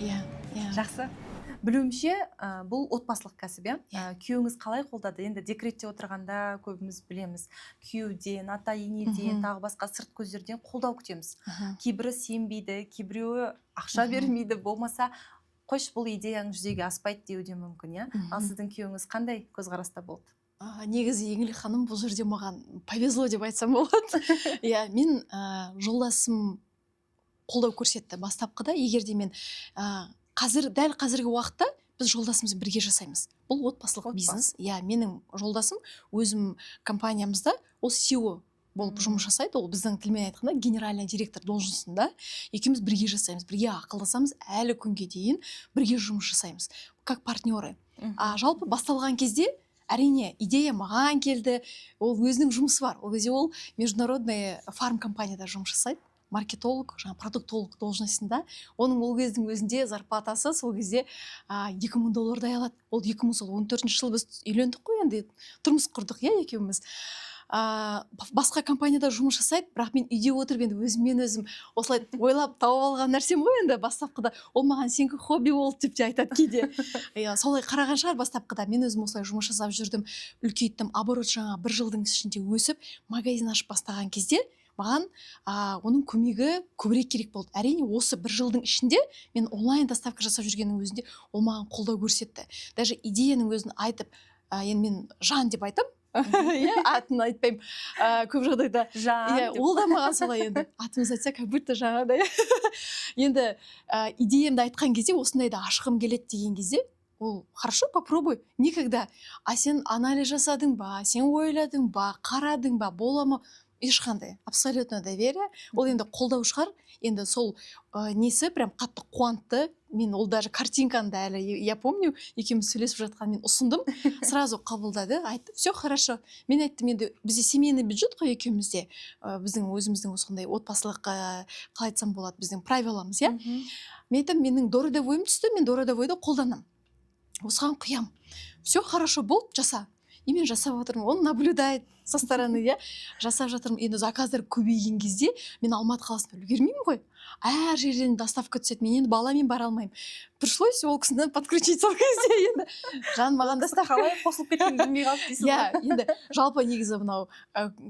Жақсы. Білуімше, бұл отбасылық кәсіп, күйеуіңіз қалай қолдады? Енді декретте отырғанда көбіміз білеміз, күйеуден, ата енеден, тағы басқа сырт көздерден қолдау күтеміз. Кейбірі сенбейді, кейбіреуі ақша бермейді, болмаса қойшы бұл идеяң жүзеге аспайды деуде мүмкін, Ал сіздің күйеуіңіз қандай көзқараста болды? Негізі Еңлік ханым бұл жерде маған повезло деп айтсам болады. Мен жолдасым қолдау көрсетті бастапқыда, егерде мен дәл қазіргі уақытта біз жолдасымызды бірге жасаймыз. Бұл отбасылық бизнес. Менің жолдасым өзім компаниямызда ол CEO болып жұмыс жасайды. Ол біздің тілмен айтқанда генеральный директор должностында. Екеуміз бірге жасаймыз, бірге ақылдасамыз, әлі күнге дейін бірге жұмыс жасаймыз. Как партнеры. Жалпы басталған кезде әрине идея маған келді. Ол өзінің жұмысы бар. Ол кезде ол международный фарм компанияда жұмыс жасайды. Маркетолог, продуктолог должностында. Оның ол кездің өзінде зарплатасы сол кезде $2000 алады. Ол 2014 жылы біз үйлендік қой, енді тұрмыс құрдық, екеуміз. Басқа компанияда жұмыс жасайды, бірақ мен үйде отырып енді өзіммен өзім осылай ойлап тауып алған нәрсем ғой, енді бастапқыда. Ол маған сенікі хобби болды деп те айтады кейде. Солай қараған шығар бастапқыда. Мен өзім осылай жұмыс жасап жүрдім, үлкейттім, оборот жаңа бір жылдың ішінде өсіп, магазин ашып бастаған кезде маған оның көмегі көбірек керек болды. Әрине осы бір жылдың ішінде мен онлайн доставка жасап жүргеннің өзінде ол маған қолдау көрсетті. Даже идеяның өзін айтып, енді мен Жан деп айтам, атын айтпаймын, көп жағдайда. Ол да маған солай енді. Атымыз айтса, как будто жаңағыдай. Енді идеямды айтқан кезде, осындайды ашқым келеді деген кезде, ол хорошо, попробуй. Никогда. Сен анализ жасадың ба, сен ойладың ба, қарадың ба, бола ма? Ешқандай, абсолютно доверие. Ол енді қолдау шығар. Енді сол несі прям қатты қуантты. Мен ол даже картинканы да әлі, я помню, екеуміз сөйлесіп жатқан, мен ұсындым, сразу қабылдады, айтты, все хорошо. Мен айттым, енді бізде семейный бюджет қой екеумізде, біздің өзіміздің сондай отбасылық, қалай айтсам болады, біздің правиламыз, Мен айттым, менің дородовойым түсті, мен дородовойды қолданам. Осыған құям. Все хорошо, болды, жаса. И мен жасап отырмын, он наблюдает. со стороны, иә, жасап жатырмын. Енді заказдар көбейген кезде мен Алматы қаласына үлгермеймін ғой. Әр жерден доставка түседі. Мен енді баламен бара алмаймын. Пришлось ол кісіні подключить сол кезде енді. Жан маған доставка қалай қосылып кеткенін білмей қалды дейсіз ғой. иә, енді жалпы негізі мынау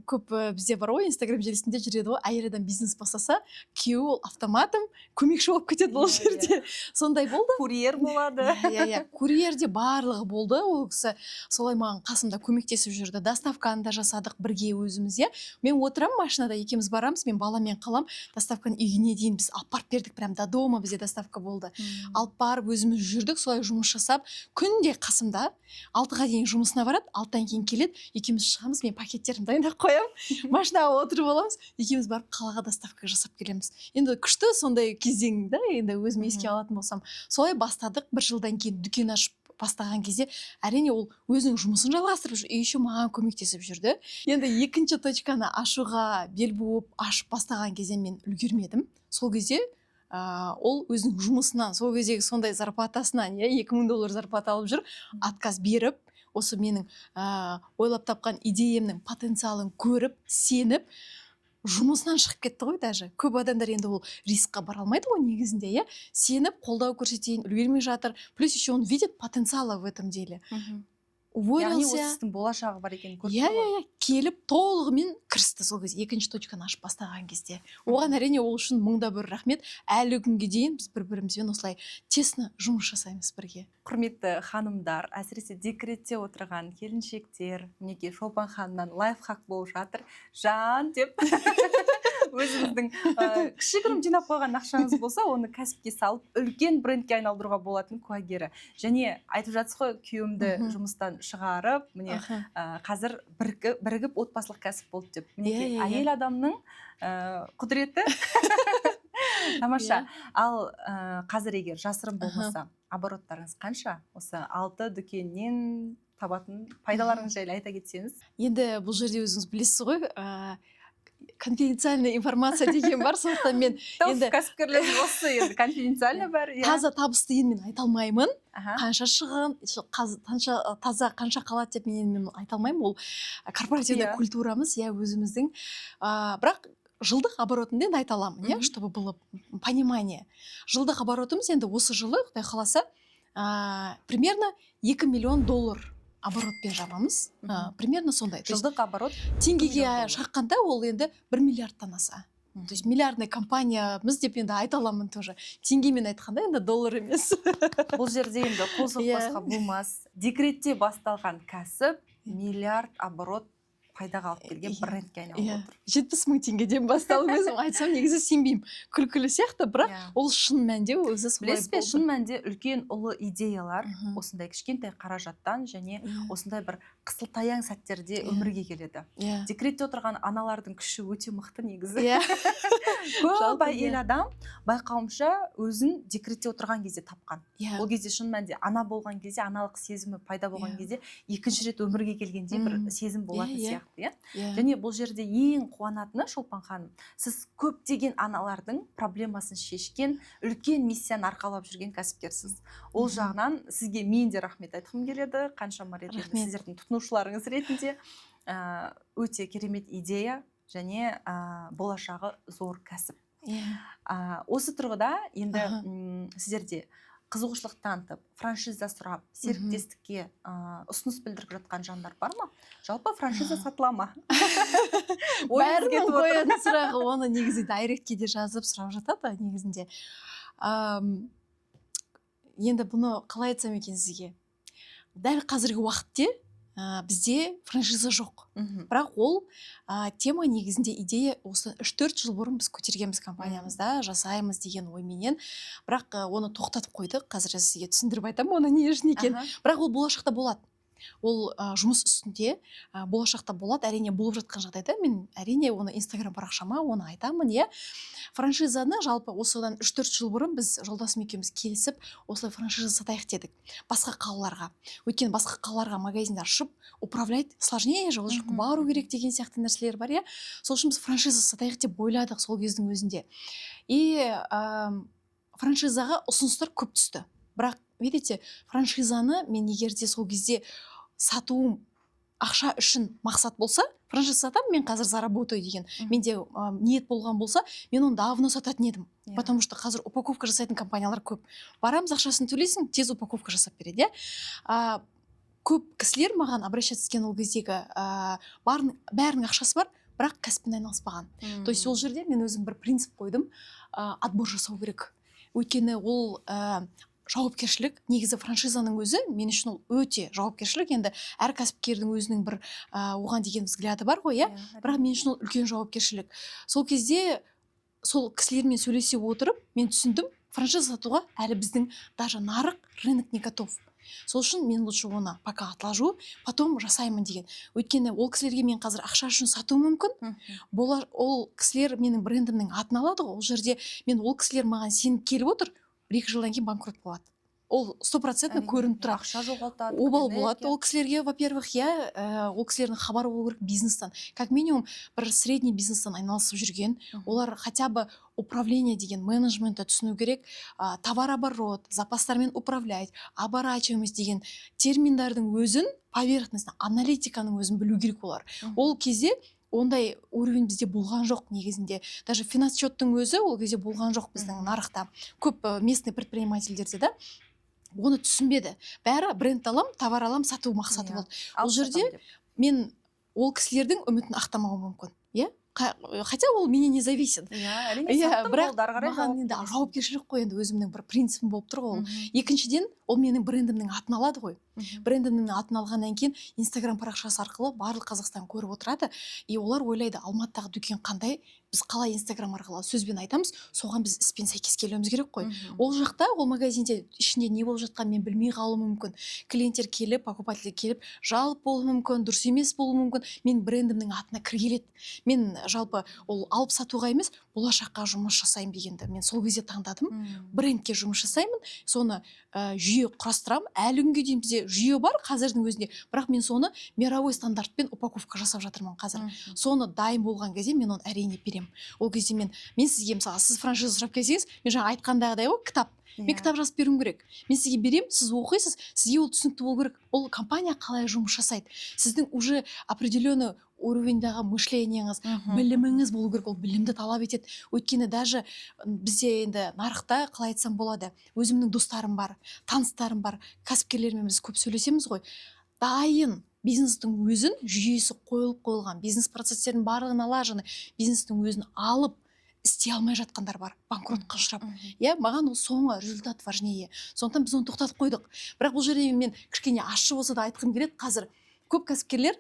көп бізде бар ғой Инстаграм желісінде жүреді ғой, әйел адам бизнес бастаса, күйеуі ол автоматом көмекші болып кетеді ол жерде. Сондай болды. Курьер болады. Иә, курьерде барлығы болды. Ол кісі солай маған қасымда көмектесіп жүрді. Доставканы да жасадық бірге өзіміз, иә. Мен отырамын машинада, екеуміз барамыз, мен баламен қалам, доставканы үйіне дейін біз алып барып бердік, прям до дома бізде доставка болды. Алып барып өзіміз жүрдік, солай жұмыс жасап, күнде қасымда 6-ға дейін жұмысына барады, 6-тан кейін келеді, екеуміз шығамыз, мен пакеттерімді дайындап қоямын, машинаға отырып аламыз, екеуміз барып қалаға доставка жасап келеміз. Енді күшті сондай кезең да, енді өзім еске алатын болсам, солай бастадық. 1 жылдан кейін дүкен ашып бастаған кезде әрине ол өзінің жұмысын жалғастырып жүр, еще маған көмектесіп жүрді. Енді екінші точканы ашуға бел буып ашып бастаған кезде мен үлгермедім. Сол кезде ол өзінің жұмысынан, сол кездегі сондай зарплатасынан, $2000 зарплата алып жүр, отказ беріп, осы менің ойлап тапқан идеямның потенциалын көріп, сеніп, жұмысынан шығып кетті ғой даже. Көп адамдар енді ол рискқа бара алмайды ғой негізінде, иә. Сеніп, қолдау көрсетейін, үлгермей жатыр. Плюс еще он видит потенциала в этом деле. Яғни осы сіздің болашағы бар екенін көрді. Иә, келіп толығымен кірісті сол кезде, екінші точканы ашып бастаған кезде. Оған әрине ол үшін 1000 рахмет. Әлі күнге дейін біз бір-бірімізбен осылай тесно жұмыс жасаймыз бірге. Құрметті ханымдар, әсіресе декретте отырған келіншектер, мінекей Шолпан ханымнан лайфхак болып жатыр. Жан деп өзіңіздің кішігірім жинап қойған ақшаңыз болса, оны кәсіпке салып, үлкен брендке айналдыруға болатын куәгері. Және айтып жатсыз ғой, күйеуімді жұмыстан шығарып, міне қазір бірігіп отбасылық кәсіп болды деп. Мінекей әйел адамның құдіреті тамаша. Ал қазір егер жасырын болмаса, обороттарыңыз қанша? Осы 6 дүкеннен табатын пайдаларыңыз жайлы айта кетсеңіз. Енді бұл жерде өзіңіз білесіз ғой, конфиденциальная информация деген бар, сондықтан мен енді кәсіпкерлер осы енді конфиденциально бар. Таза табысты енді мен айта алмаймын. Қанша шығын, таза қанша қалады деп мен айта алмаймын. Ол корпоративный культурамыз, өзіміздің. Бірақ жылдық оборотымды енді айта аламын, чтобы было понимание. Жылдық оборотымыз енді осы жылы, Құдай қаласа, примерно $2 миллион оборотпен жабамыз. Примерно сондай. Жылдық оборот теңгеге шаққанда ол енді 1 миллиардтан аса. То есть миллиардный компаниямыз деп енді айта аламын тоже. Теңгемен айтқанда енді доллар емес. Бұл жерде енді қол соқпасқа болмас. Декретте басталған кәсіп миллиард оборот пайдаға алып келген брендке айналып отыр. 70 000 теңгеден басталып өзім айтсам негізі сенбеймін. Күлкілі сияқты, бірақ ол шын мәнде өзі солай болды. Білесіз бе, шын мәнде үлкен ұлы идеялар осындай кішкентай қаражаттан және осындай бір қысылтаяң сәттерде өмірге келеді. Декретте отырған аналардың күші өте мықты негізі. Көп әйел адам байқауымша өзін декретте отырған кезде тапқан. Ол кезде шын мәнде ана болған кезде, аналық сезімі пайда болған кезде екінші рет өмірге келгенде бір сезім болатын сияқты. Және бұл жерде ең қуанатыны, Шолпан ханым, сіз көптеген аналардың проблемасын шешкен, үлкен миссияны арқалап жүрген кәсіпкерсіз. Ол жағынан сізге мен де рахмет айтқым келеді, қаншама рет сіздердің тұтынушыларыңыз ретінде. Өте керемет идея және болашағы зор кәсіп. Осы тұрғыда енді сіздерде қызығушылық танытып, франшиза сұрап, серіктестікке ұсыныс білдіріп жатқан жандар бар ма? Жалпы франшиза сатыла ма? Бәрінің қоятын сұрағы, оны негізі дайректке де жазып сұрап жатады негізінде. Енді бұны қалай айтсам екен сізге? Дәл қазіргі уақытте бізде франшиза жоқ. Бірақ ол тема негізінде идея осы 3-4 жыл бұрын біз көтергенбіз компаниямызда, жасаймыз деген ойменен. Бірақ оны тоқтатып қойдық. Қазір сізге түсіндіріп айтамын, оны не үшін екен. Бірақ ол болашақта болады. Ол жұмыс үстінде болашақта болады. Әрине болып жатқан жағдайда мен әрине оны Инстаграм парақшама оны айтамын, франшизаны жалпы осыдан 3-4 жыл бұрын біз жолдасым екеуміз келісіп, осылай франшиза сатайық дедік. Басқа қалаларға. Өйткені басқа қалаларға магазиндар ашып, управлять сложнее же, ол жаққа бару керек деген сияқты нәрселер бар, Сол үшін біз франшиза сатайық деп ойладық сол кездің өзінде. И франшизаға ұсыныстар көп түсті. Бірақ, видите, франшизаны мен егерде сол кезде сатуым ақша үшін мақсат болса, франшиза сатамын, мен қазір заработаю деген менде ниет болған болса, мен оны давно сататын едім. Потому что қазір упаковка жасайтын компаниялар көп. Барамыз, ақшасын төлейсің, тез упаковка жасап береді, көп кісілер маған обращаться еткен ол кездегі бәрінің ақшасы бар, бірақ кәсіппен айналыспаған. То есть ол жерде мен өзім бір принцип қойдым, отбор жасау керек. Өйткені ол жауапкершілік, негізі франшизаның өзі мен үшін ол өте жауапкершілік. Енді әр кәсіпкердің өзінің бір оған деген взгляды бар ғой, бірақ мен үшін ол үлкен жауапкершілік. Сол кезде сол кісілермен сөйлесе отырып, мен түсіндім, франшиза сатуға әлі біздің даже нарық, рынок не готов. Сол үшін мен лучше оны пока отложу, потом жасаймын деген. Өйткені ол кісілерге мен қазір ақша үшін сату мүмкін. Ол кісілер менің брендімнің атын алады ғой. Ол жерде мен ол кісілер маған сеніп келіп отыр, 2 жылдан кейін банкрот болады. Ол 100% көрініп тұрады. Ақша жоғалтады. Обал болады ол кісілерге, во-первых, ол кісілердің хабары болу керек бизнестен. Как минимум бір средний бизнестен айналысып жүрген. Олар хотя бы управление деген менеджментті түсіну керек. Товарооборот, запастармен управлять, оборачиваемость деген терминдардың өзін, поверхностно, аналитиканың өзін білу керек олар. Ол кезде ондай уровень бізде болған жоқ негізінде. Даже финансчеттің өзі ол кезде болған жоқ біздің нарықта. Көп местный предпринимательдерде да оны түсінбеді. Бәрі бренд алам, товар алам, сату мақсаты болды. Ол жерде мен ол кісілердің үмітін ақтамауым мүмкін. Хотя ол менен не зависит. Бірақ маған енді жауапкершілік қой, енді өзімнің бір принципім болып тұр ғой. Екіншіден, ол менің брендімнің атын алады ғой. Брендімнің атын алғаннан кейін Instagram парақшасы арқылы барлық Қазақстан көріп отырады. И олар ойлайды, Алматыдағы дүкен қандай, біз қалай Instagram арқылы сөзбен айтамыз, соған біз іспен сәйкес келуіміз керек қой. Ол жақта, ол магазинде ішінде не болып жатқан мен білмей қалуым мүмкін. Клиенттер келіп, покупательдер келіп, жалып болуы мүмкін, дұрыс емес болуы мүмкін. Мен брендімнің атына кіргеледі. Мен жалпы ол алып сатуға емес, болашаққа жұмыс жасаймын дегенді мен сол кезде таңдадым. Брендке жұмыс жасаймын, соны жүйе құрастырамын. Әлі күнге дейін бізде жүйе бар қазірдің өзінде, бірақ мен соны мировой стандартпен упаковка жасап жатырмын қазір. Соны дайын болған кезде мен оны әрине беремін. Ол кезде мен сізге мысалы, сіз франшиза сұрап келсеңіз, мен жаңа айтқандағыдай ғой, кітап. Мен кітап жазып беруім керек. Мен сізге беремін, сіз оқисыз, сізге ол түсінікті болу керек. Ол компания қалай жұмыс жасайды. Сіздің уже определенный уровеньдағы мышлениеңіз, біліміңіз болу керек. Ол білімді талап етеді. Өйткені даже бізде енді нарықта қалай айтсам болады, өзімнің достарым бар, таныстарым бар, кәсіпкерлермен біз көп сөйлесеміз ғой. Дайын бизнестің өзін жүйесі қойылып қойылған, бизнес процестердің барлығын налажыны, бизнестің өзін алып істей алмай жатқандар бар, банкротқа ұшырап. Маған ол соңғы результат важнее. Сондықтан біз оны тоқтатып қойдық. Бірақ бұл жерде мен кішкене ащы болса да айтқым келеді. Қазір көп кәсіпкерлер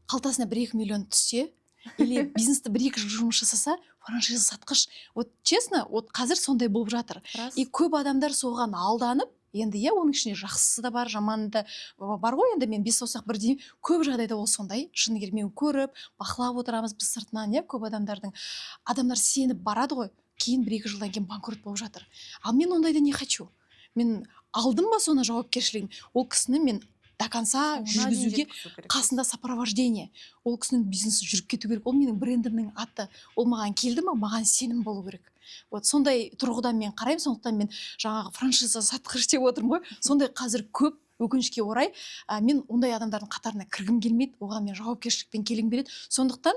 қалтасына 1-2 миллион түссе, или бизнесті 1-2 жыл жұмыс жасаса, франшиза сатқыш. Вот честно, вот қазір сондай болып жатыр. И көп адамдар соған алданып, енді оның ішінде жақсысы да бар, жаманы да бар ғой. Енді мен 5 саусақ бірдей, көп жағдайда ол сондай. Шыны керек мен көріп, бақылап отырамыз біз сыртынан, көп адамдар сеніп барады ғой, кейін 1-2 жылдан кейін банкрот болып жатыр. Ал мен ондайды не хочу. Мен алдым ба соны жауапкершілігін, ол кісіні мен до конца жүргізуге, қасында сопровождение. Ол кісінің бизнесі жүріп кету керек. Ол менің брендімнің аты. Ол маған келді ма, маған сенім болу керек. Вот сондай тұрғыдан мен қараймын, сондықтан мен жаңағы франшиза сатқыш деп отырмын ғой. Сондай қазір көп, өкінішке орай, мен ондай адамдардың қатарына кіргім келмейді, оған мен жауапкершілікпен келгім келеді. Сондықтан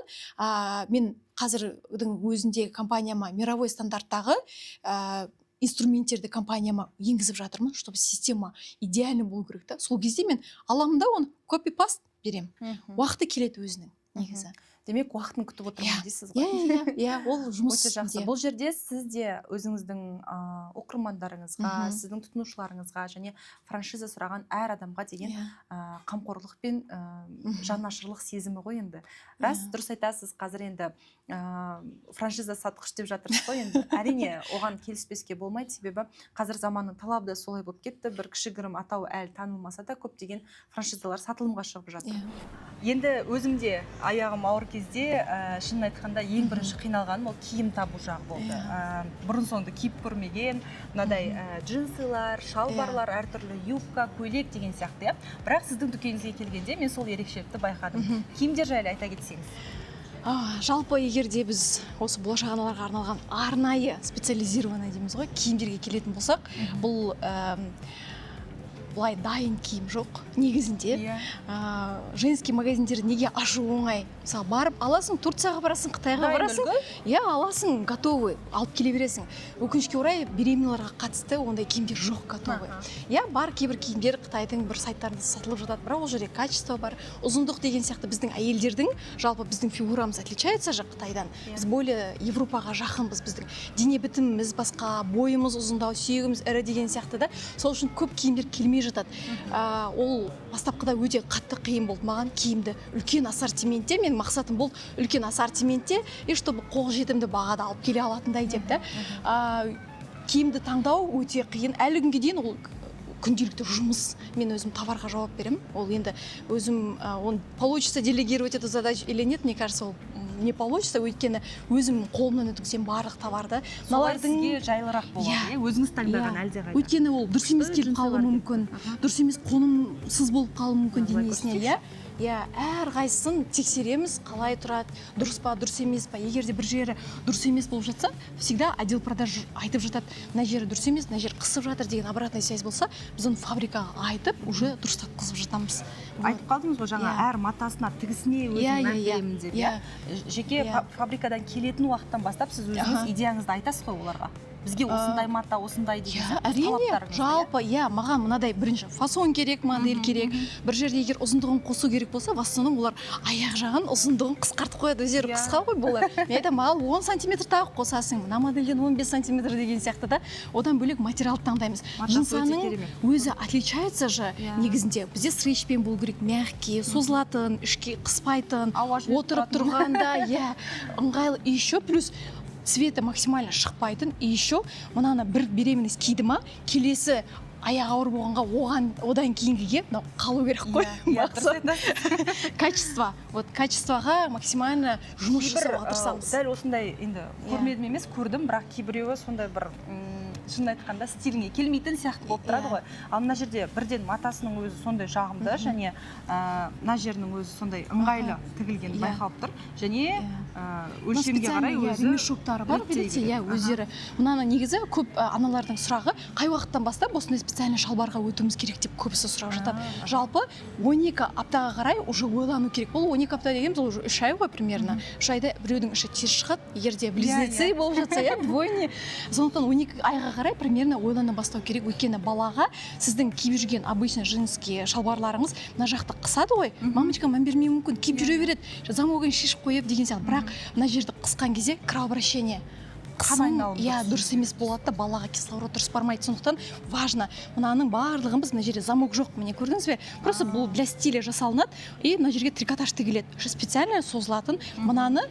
мен қазірдің өзіндегі компанияма мировой стандарттағы инструменттерді компанияма енгізіп жатырмын, чтобы система идеальный болу керек та. Сол кезде мен аламын да оны копи-паст беремін. Уақыты келеді өзінің негізі. Демек, уақытын күтіп отырмын дейсіз ғой. Ол жұмыс жақсы. Бұл жерде сіз де өзіңіздің оқырмандарыңызға, сіздің тұтынушыларыңызға және франшиза сұраған әр адамға деген қамқорлық пен жанашырлық сезімі ғой енді. Рас, дұрыс айтасыз, қазір енді франшиза сатқыш деп жатырсыз ғой енді. Әрине, оған келіспеске болмайды, себебі қазір заманның талабы да солай болып кетті. Бір кішігірім атау әлі танылмаса да көптеген франшизалар сатылымға шығып жатыр. Енді өзімде аяғым ауыр кезде шынын айтқанда ең бірінші қиналғаным ол киім табу жағы болды. Бұрын соңды киіп көрмеген, мынадай джинсылар, шалбарлар, әртүрлі юбка, көйлек деген сияқты. Бірақ сіздің дүкеніңізге келгенде мен сол ерекшелікті байқадым. Киімдер жайлы айта кетсеңіз. Жалпы егерде біз осы болашақ аналарға арналған арнайы специализированный дейміз ғой, киімдерге келетін болсақ, бұл былай дайын киім жоқ негізінде. Женский магазиндер неге ашу оңай? Мысалы барып аласың, Турцияға барасың, Қытайға барасың, аласың готовый, алып келе бересің. Өкінішке орай беременналарға қатысты ондай киімдер жоқ готовый. Бар кейбір киімдер Қытайдың бір сайттарында сатылып жатады, бірақ ол жерде качество бар, ұзындық деген сияқты біздің әйелдердің, жалпы біздің фигурамыз отличается же Қытайдан. Біз более Европаға жақынбыз, біздің дене бітіміміз басқа, бойымыз ұзындау, сүйегіміз ірі деген сияқты да. Сол үшін көп киімдер келмей жатады. Ол бастапқыда өте қатты қиын болды маған киімді үлкен ассортиментте, мен мақсатым болды үлкен ассортиментте, чтобы қолжетімді бағада алып келе алатындай деп та. Киімді таңдау өте қиын. Әлі күнге дейін ол күнделікті жұмыс. Мен өзім товарға жауап беремін. Ол енді өзім он получится делегировать эту задачу или нет, мне кажется, ол не получится, өйткені өзім қолымнан өткізсем барлық товарды. Солай сізге жайлырақ болады, өзіңіз таңдаған әлдеқайда. Өйткені ол дұрыс емес келіп қалуы мүмкін, дұрыс емес қонымсыз болып қалуы мүмкін денесіне. Әрқайсысын тексереміз, қалай тұрады, дұрыс па, дұрыс емес па. Егер де бір жері дұрыс емес болып жатса, всегда отдел продаж айтып жатады, мына жері дұрыс емес, мына жер қысып жатыр деген обратная связь болса, біз оны фабрикаға айтып, уже дұрыстатқызып жатамыз. Айтып қалдыңыз ғой, жаңа әр матасына, тігісіне өзім мән беремін деп. Жеке фабрикадан келетін уақыттан бастап сіз өзіңіз идеяңызды айтасыз ғой оларға. Бізге осындай мата, осындай деген талаптарыңыз. Жалпы, маған мынадай бірінші фасон керек, модель керек. Бір жерде егер ұзындығын қосу керек болса, в основном олар аяқ жағын ұзындығын қысқартып қояды, өздері қысқа ғой болар. Мен айтамын, ал 10 сантиметр тағы қосасың, мына модельден 15 сантиметр деген сияқты да. Одан бөлек материалды таңдаймыз. Жынсаның өзі отличается же негізінде. Бізде стрейчпен болу керек, мягкий, созылатын, ішке қыспайтын, отырып тұрғанда, ыңғайлы. И еще плюс цветі максимально шықпайтын. И еще мынаны бір беременность киді ма, келесі аяқ ауыр болғанға одан кейінгіге қалу керек қой. Качество. Качествоға максимально жұмыс жасауға тырысамыз. Дәл осындай енді көрмедім емес, көрдім, бірақ кейбіреуі сондай бір шынын айтқанда стиліңе келмейтін сияқты болып тұрады ғой. Ал мына жерде бірден матасының өзі сондай жағымды, және мына жерінің өзі сондай ыңғайлы тігілген байқалып тұр. Және өлшемге қарай өзі ремешоктары бар, өздері. Мынаны негізі көп аналардың сұрағы, қай уақыттан бастап осындай специальный шалбарға өтуіміз керек деп көбісі сұрап жатады. Жалпы 12 аптаға қарай уже ойлану керек. Бұл 12 апта дегеніміз ол 3 ай ғой примерно. 3 айда біреудің іші тез шығады, егер де близнецы болып жатса, двойня. Сондықтан 12 айға қарай примерно ойлана бастау керек. Өйткені балаға сіздің киіп жүрген обычно женский шалбарларыңыз мына жақты қысады ғой. Мамочка мән бермеуі мүмкін, киіп жүре береді. Замогын шешіп қойып деген сияқты. Бірақ мына жерді қысқан кезде кровообращение дұрыс емес болады да, балаға кислород дұрыс бармайды. Сондықтан важно, мынаның барлығын біз мына жерде замок жоқ, міне көрдіңіз бе? Просто бұл для стиля жасалынады, и мына жерге трикотаж тігіледі. Специально созылатын. Мынаны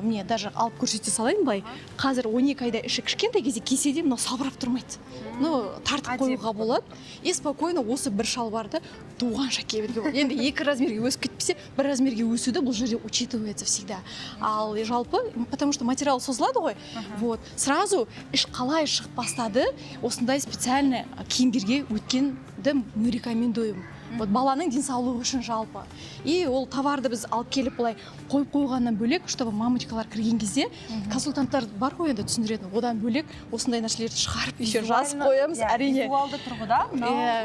мне даже алып көрсете салайын былай. Қазір 12 айда іші кішкентай кезде кисе де мынау салбырап тұрмайды. Тартып қоюға болады. И спокойно осы бір шалбарды туғанша кие беруге болады. Енді 2 размерге өсіп кетпесе, 1 размерге өсуді бұл жерде учитывается всегда. Ал жалпы, потому что материал созылады ғой. Сразу іш қалай шығып бастады, осындай специальный киімдерге өткенді рекомендуем. Баланың денсаулығы үшін жалпы. И ол товарды біз алып келіп былай қойып қойғаннан бөлек, чтобы мамочкалар кірген кезде консультанттар бар ғой енді түсіндіретін. Одан бөлек осындай нәрселерді шығарып еще жазып қоямыз. Әрине. Визуалды тұрғыда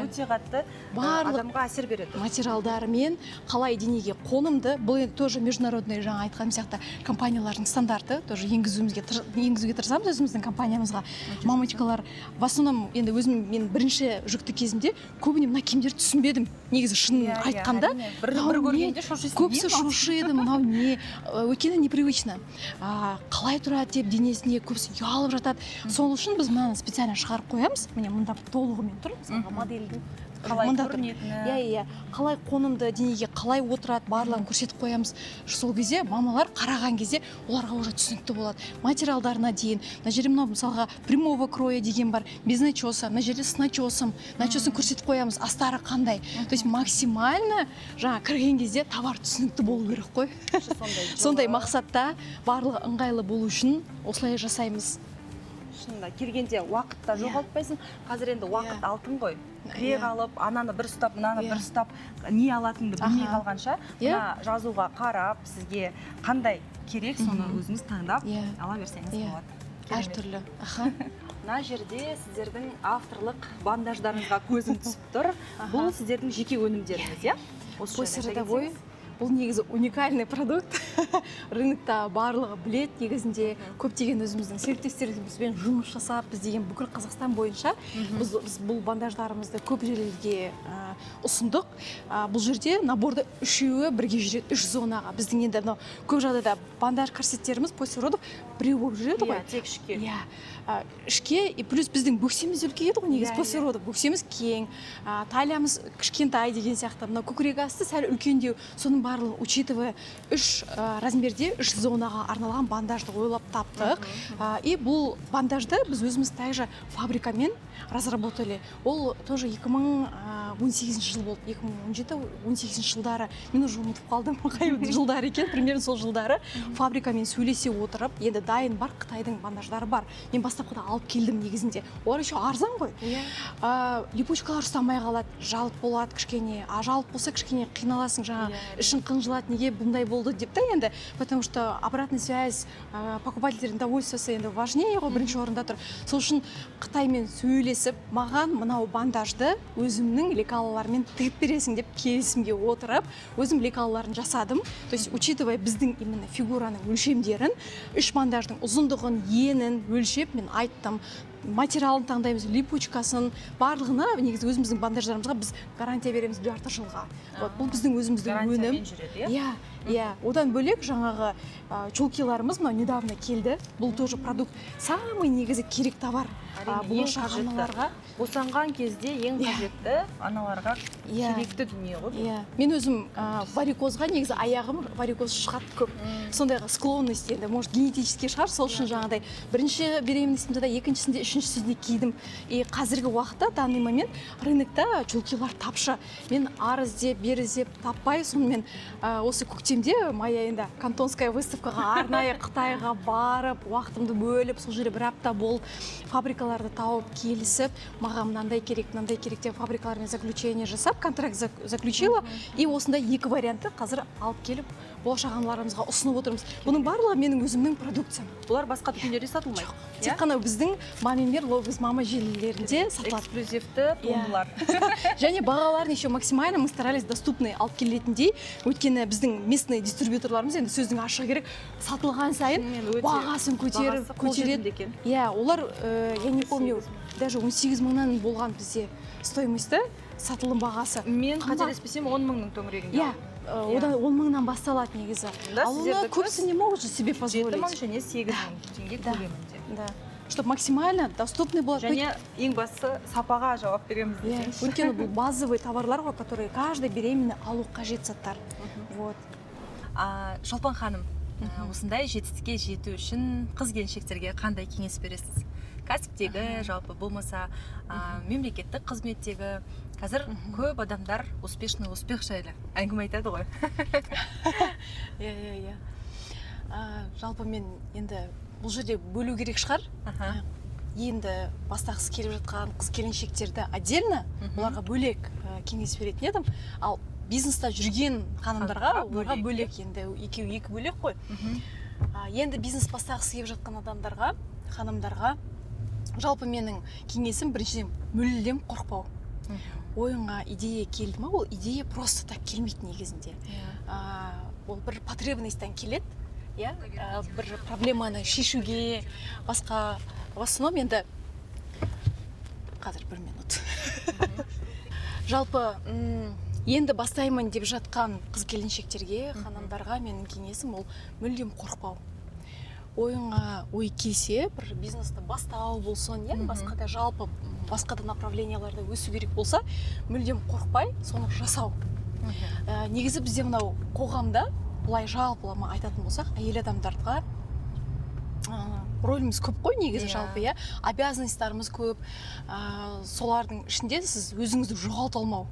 өте қатты адамға әсер береді. Материалдарымен қалай денеге қонымды, бұл енді тоже международный жаңа айтқан сияқты компаниялардың стандарты тоже енгізуге тырысамыз өзіміздің компаниямызға. Мамочкалар в основном енді өзім мен бірінші жүкті кезімде көбіне мына киімдерді түсінбедім. Негізі шынын айтқанда бір көргенде шошисың. Көбісі шошиды, мынау не, өйткені непривычно. Қалай тұрады деп денесіне көбісі ұялып жатады. Сол үшін біз мынаны специально шығарып қоямыз. Міне мында толығымен тұр, модельдің қалай көрінетіні. Қалай қонымды денеге қалай отырады, барлығын көрсетіп қоямыз. Сол кезде мамалар қараған кезде оларға уже түсінікті болады. Материалдарына дейін. Мына жерде мынау мысалға прямого кроя деген бар, без начеса, мына жерде с начесом. Начесын көрсетіп қоямыз, астары қандай. То есть максимально жаңа кірген кезде товар түсінікті болу керек қой. Сондай мақсатта барлығы ыңғайлы болу үшін осылай жасаймыз. Шынында келгенде уақытта жоғалтпайсың. Қазір енді уақыт алтын ғой. Кіре қалып, ананы бір ұстап, мынаны бір ұстап, не алатынды білмей қалғанша, мына жазуға қарап, сізге қандай керек, соны өзіңіз таңдап ала берсеңіз болады. Әртүрлі. мына жерде сіздердің авторлық бандаждарыңызға көзім түсіп тұр. Бұл сіздердің жеке өнімдеріңіз, иә? Пусть рядовой. Бұл негізі уникальный продукт. Рынокта барлығы білет, негізінде көптеген өзіміздің серіктестерімізбен жұмыс жасап, біз деген бүкіл Қазақстан бойынша біз бұл бандаждарымызды көп жерлерге ұсындық. Бұл жерде наборда үшеуі бірге жүреді, үш зонаға. Біздің енді көп жағдайда бандаж корсеттеріміз после родов біреу болып жүреді ғой. Тек ішке. Ішке, и плюс біздің бөксеміз үлкейеді ғой, негізі после родов. Бөксеміз кең, талиямыз кішкентай деген сияқты. Мына көкірек асты сәл үлкендеу. Соның барлығы учитывая үш размерде үш зонаға арналған бандажды ойлап таптық. И бұл бандажды біз өзіміз также фабрикамен разработали. Ол тоже 2018 жыл болды. 2017-18 жылдары. Мен уже ұмытып қалдым, қай жылдары екен, примерно сол жылдары фабрикамен сөйлесе отырып, енді дайын бар, Қытайдың бандаждары бар. Мен бастапқыда алып келдім негізінде. Олар еще арзан ғой. Липучкалар ұстамай қалады, жалып болады кішкене. Жалып болса кішкене қиналасың, жаңа ішін қынжылады, неге бұндай болды деп та енді, потому что обратная связь покупательдердің довольствосы енді важнее ғой, бірінші орында тұр. Сол үшін Қытаймен сөйлесіп, маған мынау бандажды өзімнің лекалалармен тігіп бересің деп келісімге отырып, өзім лекалаларын жасадым. То есть, учитывая біздің именно фигураның өлшемдерін, үш бандаждың ұзындығын, енін өлшеп мен айттым. Материалын таңдаймыз, липучкасын, барлығына негізі өзіміздің бандаждарымызға біз гарантия береміз 2 жылға. Бұл біздің өзіміздің өнім. Гарантиямен жүреді, иә? Одан бөлек жаңағы чулкиларымыз мына недавно келді. Бұл тоже продукт самый негізі керек товар. Болашақ аналарға. Босанған кезде ең қажетті аналарға керекті дүние ғой. Мен өзім варикозға негізі аяғым варикоз шығады көп. Сондайға склонность енді, может генетический шығар, сол үшін жаңағыдай бірінші беременностьімде де, екіншісінде, үшіншісінде кидім. И қазіргі уақытта, данный момент рынокта чулкилар тапшы. Мен ары іздеп, бері іздеп таппай, сонымен осы көктемде моя енді кантонская выставкаға арнайы Қытайға барып, уақытымды бөліп, сол жерде 1 апта болып, фабрикаларды тауып келісіп, маған мынандай керек деп фабрикалармен заключение жасап, контракт заключила, и осындай 2 вариантты қазір алып келіп, болашақ аналарымызға ұсынып отырмыз. Бұның барлығы менің өзімнің продукциям. Бұлар басқа дүкендерде сатылмайды. Тек қана біздің мамимер Love Mama желілерінде сатылады. Эксклюзивті туындылар. Және бағаларын еще максимально мы старались доступный алып келетіндей, өйткені біздің местный дистрибьюторларымыз енді сөздің ашығы керек, сатылған сайын бағасын көтереді. Олар, я не помню, даже 18 мыңнан болған бізде стоимості, сатылым бағасы. Мен қателеспесем 10 мыңның төңірегінде. Одан 10 мыңнан басталады негізі. Ал оны көбісі не могут себе позволить. 7 мың және 8 мың теңге көлемінде. Чтобы максимально доступный был. Және ең бастысы сапаға жауап береміз десеңіз. Өйткені бұл базовый товарлар ғой, которые каждый беременный алу қажет заттар. Шолпан ханым, осындай жетістікке жету үшін қыз-келіншектерге қандай кеңес бересіз? Кәсіптегі, жалпы болмаса мемлекеттік қызметтегі қазір көп адамдар успешный успех жайлы әңгіме айтады ғой. Жалпы мен енді бұл жерде бөлу керек шығар. Енді бастағысы келіп жатқан қыз-келіншектерді отдельно оларға бөлек кеңес беретін едім. Ал бизнеста жүрген ханымдарға оларға бөлек, енді екеуі екі бөлек қой. Енді бизнес бастағысы келіп жатқан адамдарға, ханымдарға жалпы менің кеңесім біріншіден мүлдем қорықпау. Ойыңа идея келді ма, ол идея просто так келмейді негізінде. Ол бір потребностьтан келеді, бір проблеманы шешуге, басқа. В основном енді қазір 1 минут. Жалпы енді бастаймын деп жатқан қыз-келіншектерге, ханымдарға менің кеңесім ол мүлдем қорықпау. Ойыңа ой келсе, бір бизнесті бастау болсын, басқа да жалпы басқа да направленияларда өсу керек болса, мүлдем қорықпай, соны жасау. Негізі бізде мынау қоғамда, бұлай жалпылама айтатын болсақ, әйел адамдарға рөліміз көп қой негізі жалпы, обязанностьтарымыз көп. Солардың ішінде сіз өзіңізді жоғалта алмау,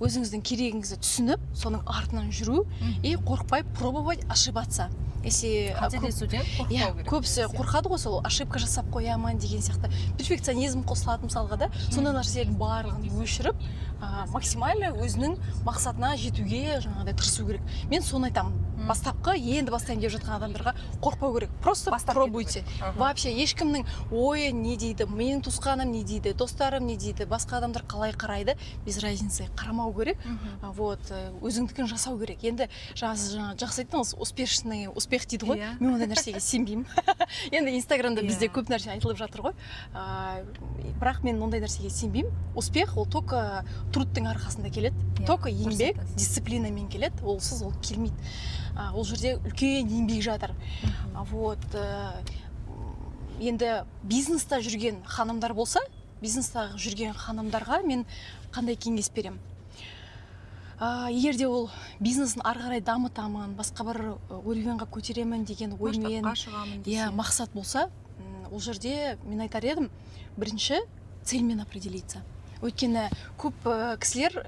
өзіңіздің керегіңізді түсініп, соның артынан жүру и қорықпай пробовать ошибаться. Қателесуден қорықпау керек. Көбісі қорқады ғой, сол ошибка жасап қоямын деген сияқты. Перфекционизм қосылады мысалға да. Сондай нәрселердің барлығын өшіріп, максимально өзінің мақсатына жетуге жаңағыдай тырысу керек. Мен соны айтамын. Бастапқы енді бастайын деп жатқан адамдарға қорықпау керек. Просто пробуйте. Вообще ешкімнің ойы не дейді, менің туысқаным не дейді, достарым не дейді, басқа адамдар қалай қарайды, без разницы, қарамау керек. Вот, өзіңдікін жасау керек. Енді жаңа жақсы айттыңыз, успешный успех дейді ғой. Мен ондай нәрсеге сенбеймін. Енді Инстаграмда бізде көп нәрсе айтылып жатыр ғой. Бірақ мен ондай нәрсеге сенбеймін. Успех ол только трудтың арқасында келеді. Только еңбек, дисциплинамен келеді. Олсыз ол келмейді. Ол жерде үлкен еңбек жатыр. Вот, енді бизнеста жүрген ханымдар болса, бизнеста жүрген ханымдарға мен қандай кеңес беремін? Егер де ол бизнесін ары қарай дамытамын, басқа бір уровеньға көтеремін деген оймен, мақсат болса, ол жерде мен айтар едім, бірінші цельмен определиться. Өйткені көп кісілер,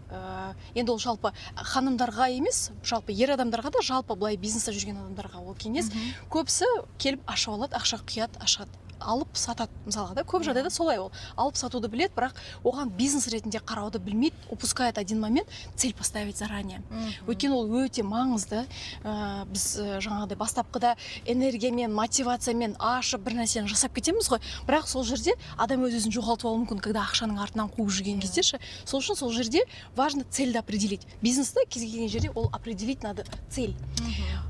енді ол жалпы ханымдарға емес, жалпы ер адамдарға да, жалпы былай бизнеста жүрген адамдарға ол кеңес, көбісі келіп ашып алады, ақша құяды, ашады, алып сатады мысалға да, көп жағдайда солай ол. Алып сатуды біледі, бірақ оған бизнес ретінде қарауды білмейді, упускает один момент, цель поставить заранее. Өйткені ол өте маңызды. Біз жаңағыдай бастапқыда энергиямен, мотивациямен ашып бір нәрсені жасап кетеміз ғой, бірақ сол жерде адам өзін жоғалтып алуы мүмкін, когда ақшаның артынан қуып жүрген кезде ше. Сол үшін сол жерде важно цельді определить. Бизнесте кез келген жерде ол определить надо цель.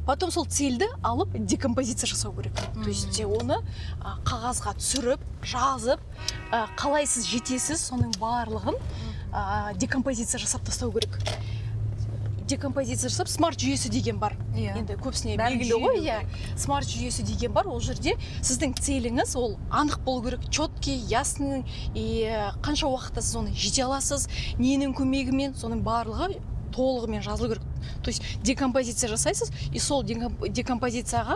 Потом сол цельді алып декомпозиция жасау керек. То есть оны қағазға түсіріп, жазып, қалай сіз жетесіз, соның барлығын декомпозиция жасап тастау керек. Декомпозиция жасап, смарт жүйесі деген бар. Енді көбісіне белгілі ғой, смарт жүйесі деген бар. Ол жерде сіздің целіңіз ол анық болу керек, четкий, ясный, қанша уақытта сіз оны жете аласыз, ненің көмегімен, соның барлығы толығымен жазылу керек. То есть декомпозиция жасайсыз, и сол декомпозицияға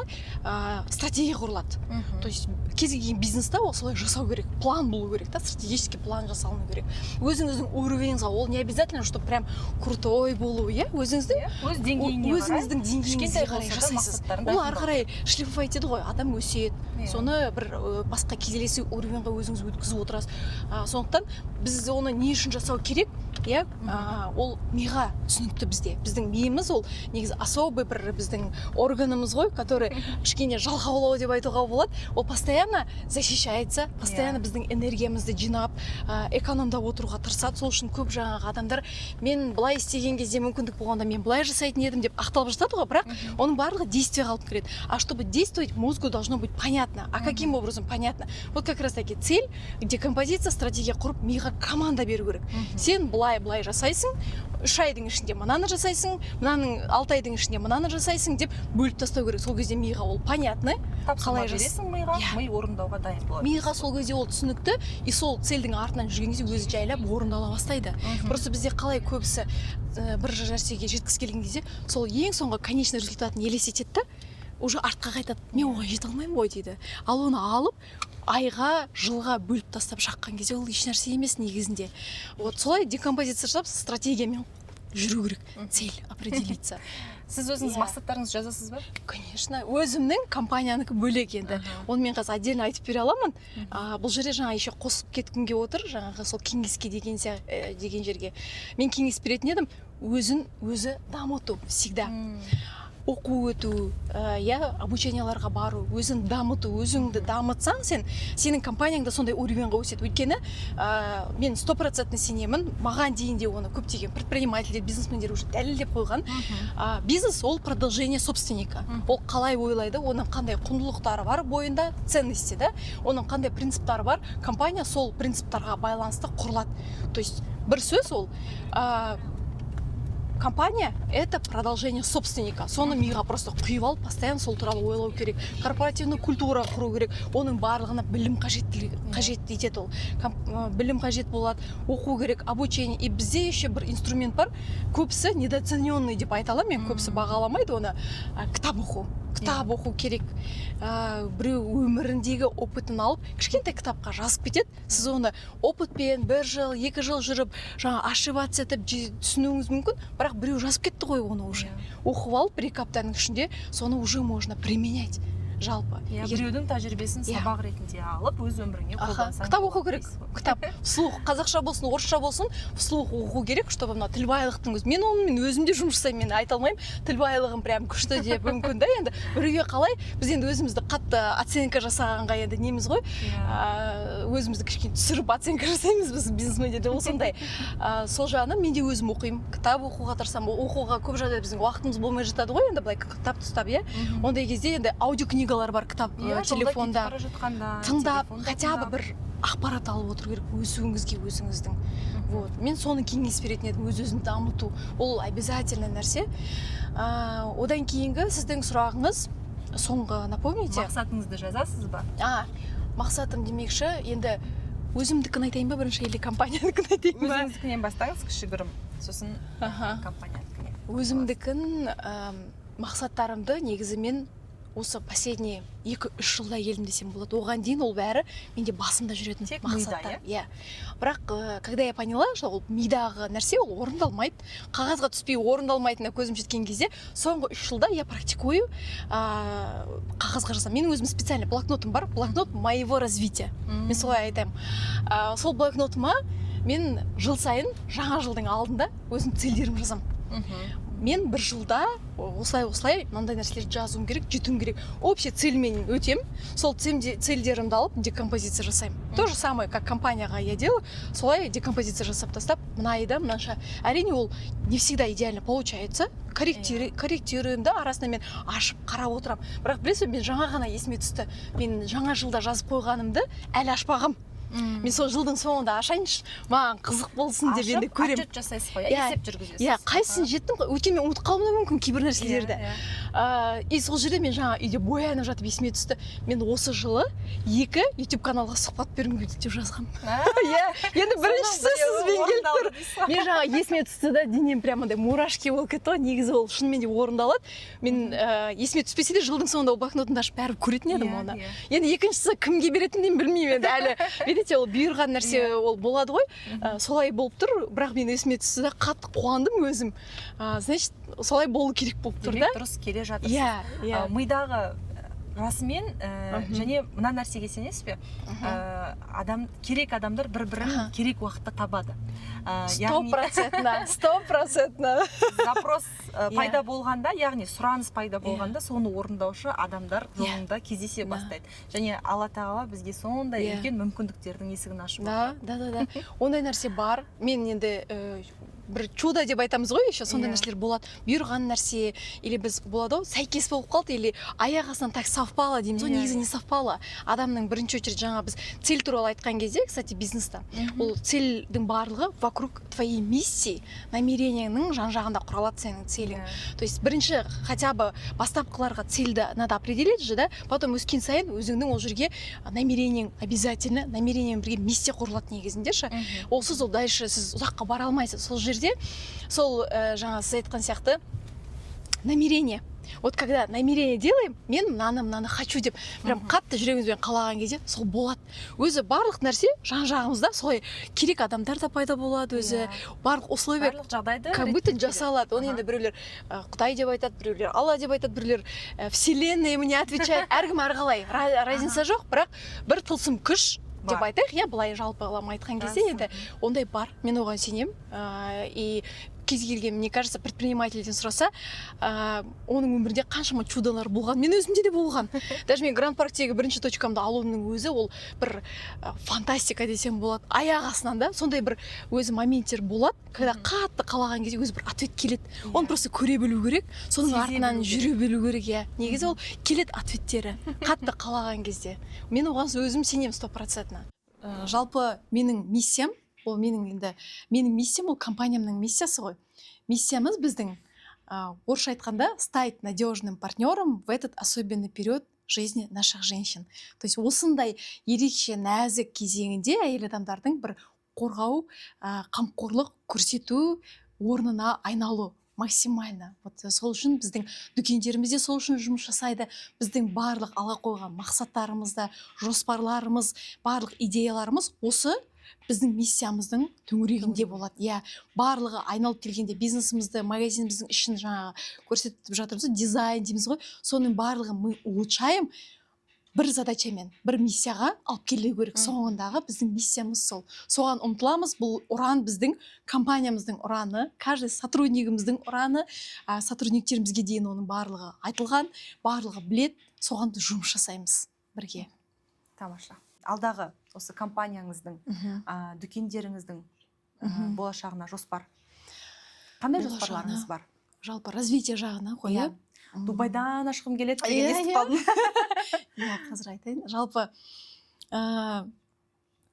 стратегия құрылады. То есть кез келген бизнеста ол солай жасау керек, план болу керек, стратегический план жасалыну керек. Өзіңіздің уровеніңізге, ол не обязательно, что прям крутой болу, өз деңгейіңізге қарай жасайсыз. Ол ары қарай шлифовать етеді ғой, адам өседі. Соны бір басқа келесі уровеньға өзіңіз өткізіп отырасыз. Сондықтан біз оны не үшін жасау керек? Ол миға түсінікті бізде. Біздің миымыз ол негізі особый бір біздің органымыз ғой, который кішкене жалқаулау деп айтуға болады. Ол постоянно защищается, постоянно біздің энергиямызды жинап, экономдап отыруға тырысады. Сол үшін көп жаңағы адамдар мен былай істеген кезде мүмкіндік болғанда мен былай жасайтын едім деп ақталып жатады ғой, бірақ оның барлығы действиеға алып кіреді. А чтобы действовать, мозгу должно быть понятно. А каким образом понятно? Вот как раз таки цель, декомпозиция, стратегия құрып, миға команда беру керек. Сен былай жасайсың, 3 айдың ішінде мынаны жасайсың, мынаның 6 айдың ішінде мынаны жасайсың деп бөліп тастау керек. Сол кезде миға ол понятно, қалай жасайсың миға, ми орындауға дайын болады. Миға сол кезде ол түсінікті, и сол цельдің артынан жүрген кезде өзі жайлап орындала бастайды. Просто бізде қалай көбісі бір нәрсеге жеткісі келген кезде сол ең соңғы конечный результатын елестетеді да, уже артқа қайтады. Мен оған жете алмаймын ғой дейді. Ал оны алып айға, жылға бөліп тастап шаққан кезде ол еш нәрсе емес негізінде. Вот солай декомпозиция жасап, стратегиямен жүру керек. Цель определиться. Сіз өзіңіз мақсаттарыңызды жазасыз ба? Конечно. Өзімнің компанияныкі бөлек енді. Оны мен қазір отдельно айтып бере аламын. Бұл жерде жаңа еще қосып кеткімге отыр, жаңағы сол кеңеске деген жерге. Мен кеңес беретін едім, өзі дамыту всегда. Оқу өту, обученияларға бару, өзін дамыту, өзіңді дамытсаң, сенің компанияңда сондай уровеньға өседі. Өйткені мен 100% сенемін, маған дейінде оны көптеген предпринимательдер, бизнесмендер уже дәлелдеп қойған. Бизнес ол продолжение собственника. Ол қалай ойлайды, оның қандай құндылықтары бар бойында, ценности, оның қандай принциптары бар, компания сол принциптарға байланысты құрылады. То есть бір сөз ол компания – это продолжение собственника. Соны миға просто құйып алып, постоянно сол туралы ойлау керек. Корпоративный культура құру керек. Оның барлығына білім қажет етеді ол. Білім қажет болады, оқу керек, обучение. И бізде еще бір инструмент бар. Көбісі недооцененный деп айта аламын, мен көбісі бағаламайды оны. Кітап оқу керек. Біреу өміріндегі опытын алып, кішкентай кітапқа жазып кетеді. Сіз оны опытпен 1 жыл, 2 жыл жүріп, ошибаться етіп түсінуіңіз мүмкін, бірақ біреу жазып кетті ғой оны уже. Оқып алып, 1-2 аптаның ішінде соны уже можно применять. жалпы. Біреудің тәжірибесін сабақ ретінде алып өз өміріңе қолдансаң. Кітап оқу керек. Кітап вслух қазақша болсын, орысша болсын, вслух оқу керек, чтобы мына тіл байлықтың өзі. Мен онымен өзім де жұмыс жасаймын, мен айта алмаймын. Тіл байлығым прям күшті деп мүмкін да, енді біреуге қалай біз енді өзімізді қатты оценка жасағанға енді неміз ғой. Өзімізді кішкене түсіріп оценка жасаймыз біз бизнесмендерде осындай. Сол жағынан мен де өзім оқимын. Кітап оқуға тырысамын. Оқуға көп жағдайда біздің уақытымыз болмай жатады ғой, енді былай кітап ұстап, иә. Ондай кезде енді аудиокнигалар бар, кітап телефонда тыңдап, хотя бы бір ақпарат алып отыру керек өзіңізге өзіңіздің. Вот. Мен соны кеңес беретін едім, өз-өзін дамыту. Ол обязательно нәрсе. Одан кейінгі сіздің сұрағыңыз соңғы напомните. Мақсатыңызды жазасыз ба? Мақсатым демекші, енді өзімдікін айтайын ба бірінші, или компанияныкін айтайын ба? Өзіңіздікінен бастаңыз, кішігірім, сосын компанияныкіне. Өзімдікін мақсаттарымды негізі мен осы последний 2-3 жылда келдім десем болады. Оған дейін ол бәрі менде басымда жүретін мақсаттар. Иә. Бірақ когда я поняла, что ол мидағы нәрсе ол орындалмайды, қағазға түспей орындалмайтынына көзім жеткен кезде, соңғы 3 жылда я практикую қағазға жазам. Менің өзім специальный блокнотым бар, блокнот моего развития. Мен солай айтайын. Сол блокнотыма мен жыл сайын жаңа жылдың алдында өзім цельдерім жазам. Мен бір жылда осылай мынандай нәрселерді жазуым керек, жетуім керек. Общий цельмен өтем, сол цельдерімді алып декомпозиция жасаймын. То же самое, как компанияға я делаю, солай декомпозиция жасап тастап, мына айда мынанша. Әрине ол не всегда идеально получается. Корректируем, да, арасында мен ашып қарап отырам. Бірақ білесің, мен жаңа ғана есіме түсті. Мен жаңа жылда жазып қойғанымды әлі ашпағам. Мен сол жылдың соңында ашайыншы, маған қызық болсын деп енді көремін. Отчет жасайсыз ғой, есеп жүргізесіз. Иә, қайсысын жеттім, өйткені мен ұмытып қалуым мүмкін кейбір нәрселерді. И сол жерде мен жаңа үйде боянып жатып есіме түсті. Мен осы жылы 2 YouTube каналға сұхбат бергім келді деп жазғам. Иә, енді біріншісі сізбен келіп тұр. Мен жаңа есіме түсті да, денем прямо мурашки болып кетті ғой. Негізі ол шынымен де орындалады. Мен есіме түспесе де жылдың соңында ол блокнотымды ашып бәрібір көретін едім оны. Енді екіншісі кімге беретінін білмеймін енді әлі. Видите, ол бұйырған нәрсе ол болады ғой. Солай болып тұр, бірақ мен есіме түсті да қатты қуандым өзім. Значит, солай болу керек болып тұр да. Дұрыс келе жатырсыз. Мидағы расымен және мына нәрсеге сенесіз бе? Керек адамдар бір-бірін керек уақытта табады. 100%. Запрос пайда болғанда, яғни сұраныс пайда болғанда, соны орындаушы адамдар жолында кездесе бастайды. Және Алла тағала бізге сондай үлкен мүмкіндіктердің есігін ашып отыр. Да. Ондай нәрсе бар. Мен енді бір чудо деп айтамыз ғой, еще сондай нәрселер болады. Бұйырған нәрсе, или біз болады, сәйкес болып қалды, или аяқ астынан так совпало дейміз ғой, негізі не совпало. Адамның бірінші очередь жаңа біз цель туралы айтқан кезде, кстати, бизнеста, ол цельдің барлығы вокруг твоей миссии, намерениеңнің жан-жағында құралады сенің целің. То есть бірінші хотя бы бастапқыларға цельді надо определить же, да, потом өскен сайын өзіңнің ол жерге намерениең обязательно, намерениең бірге миссия құрылады негізінде ше. Олсыз ол дальше сіз ұзаққа бара алмайсыз. Сол жерде, сол жаңа сіз айтқан сияқты намерение. Вот когда намерение делаем, мен мынаны хочу деп прям қатты жүрегімізбен қалаған кезде сол болады. Өзі барлық нәрсе жан-жағымызда солай керек адамдар да пайда болады, өзі барлық условия как будто жасалады. Оны енді біреулер Құдай деп айтады, біреулер Алла деп айтады, біреулер Вселенная мне отвечает. Әркім әрқалай, разница жоқ, бірақ бір тылсым күш деп айтайық, иә, былай жалпылама айтқан кезде енді ондай бар. Мен оған сенемін. И кез келген, мне кажется, предпринимательден сұраса, оның өмірінде қаншама чудолар болған. Мен өзімде де болған. Даже мен Гранд Парктегі бірінші точкамды алуымның өзі ол бір фантастика десем болады. Аяқ астынан да сондай бір өзі моменттер болады, когда қатты қалаған кезде өзі бір ответ келеді. Оны просто көре білу керек, соның артынан жүре білу керек, иә. Негізі ол келеді ответтері қатты қалаған кезде. Мен оған өзім сенемін 100%. Жалпы менің миссиям, ол менің миссиям, ол компаниямның миссиясы ғой. Миссиямыз біздің, орысша айтқанда, стать надежным партнером в этот особенный период жизни наших женщин. То есть осындай ерекше нәзік кезеңінде әйел адамдардың бір қорғау, қамқорлық көрсету орнына айналу максимально. Вот сол үшін біздің дүкендерімізде сол үшін жұмыс жасайды. Біздің барлық алға қойған мақсаттарымызда, жоспарларымыз, барлық идеяларымыз осы біздің миссиямыздың төңірегінде болады. Иә, барлығы айналып келгенде бизнесімізді, магазиніміздің ішін жаңағы көрсетіп жатырмыз, дизайн дейміз ғой. Соның барлығын мы улучшаем бір задачамен, бір миссияға алып келу керек. Соңындағы біздің миссиямыз сол. Соған ұмтыламыз. Бұл ұран біздің компаниямыздың ұраны, каждый сотруднигіміздің ұраны, сотрудниктерімізге дейін оның барлығы айтылған, барлығы білет. Соған жұмыс жасаймыз бірге. Тамаша. Алдағы осы компанияңыздың, дүкендеріңіздің болашағына жоспар. Қандай жоспарларыңыз бар? Жалпы развитие жағына қойып, Дубайдан ашқым келеді деген естіп қалдым. Қазір айтайын. Жалпы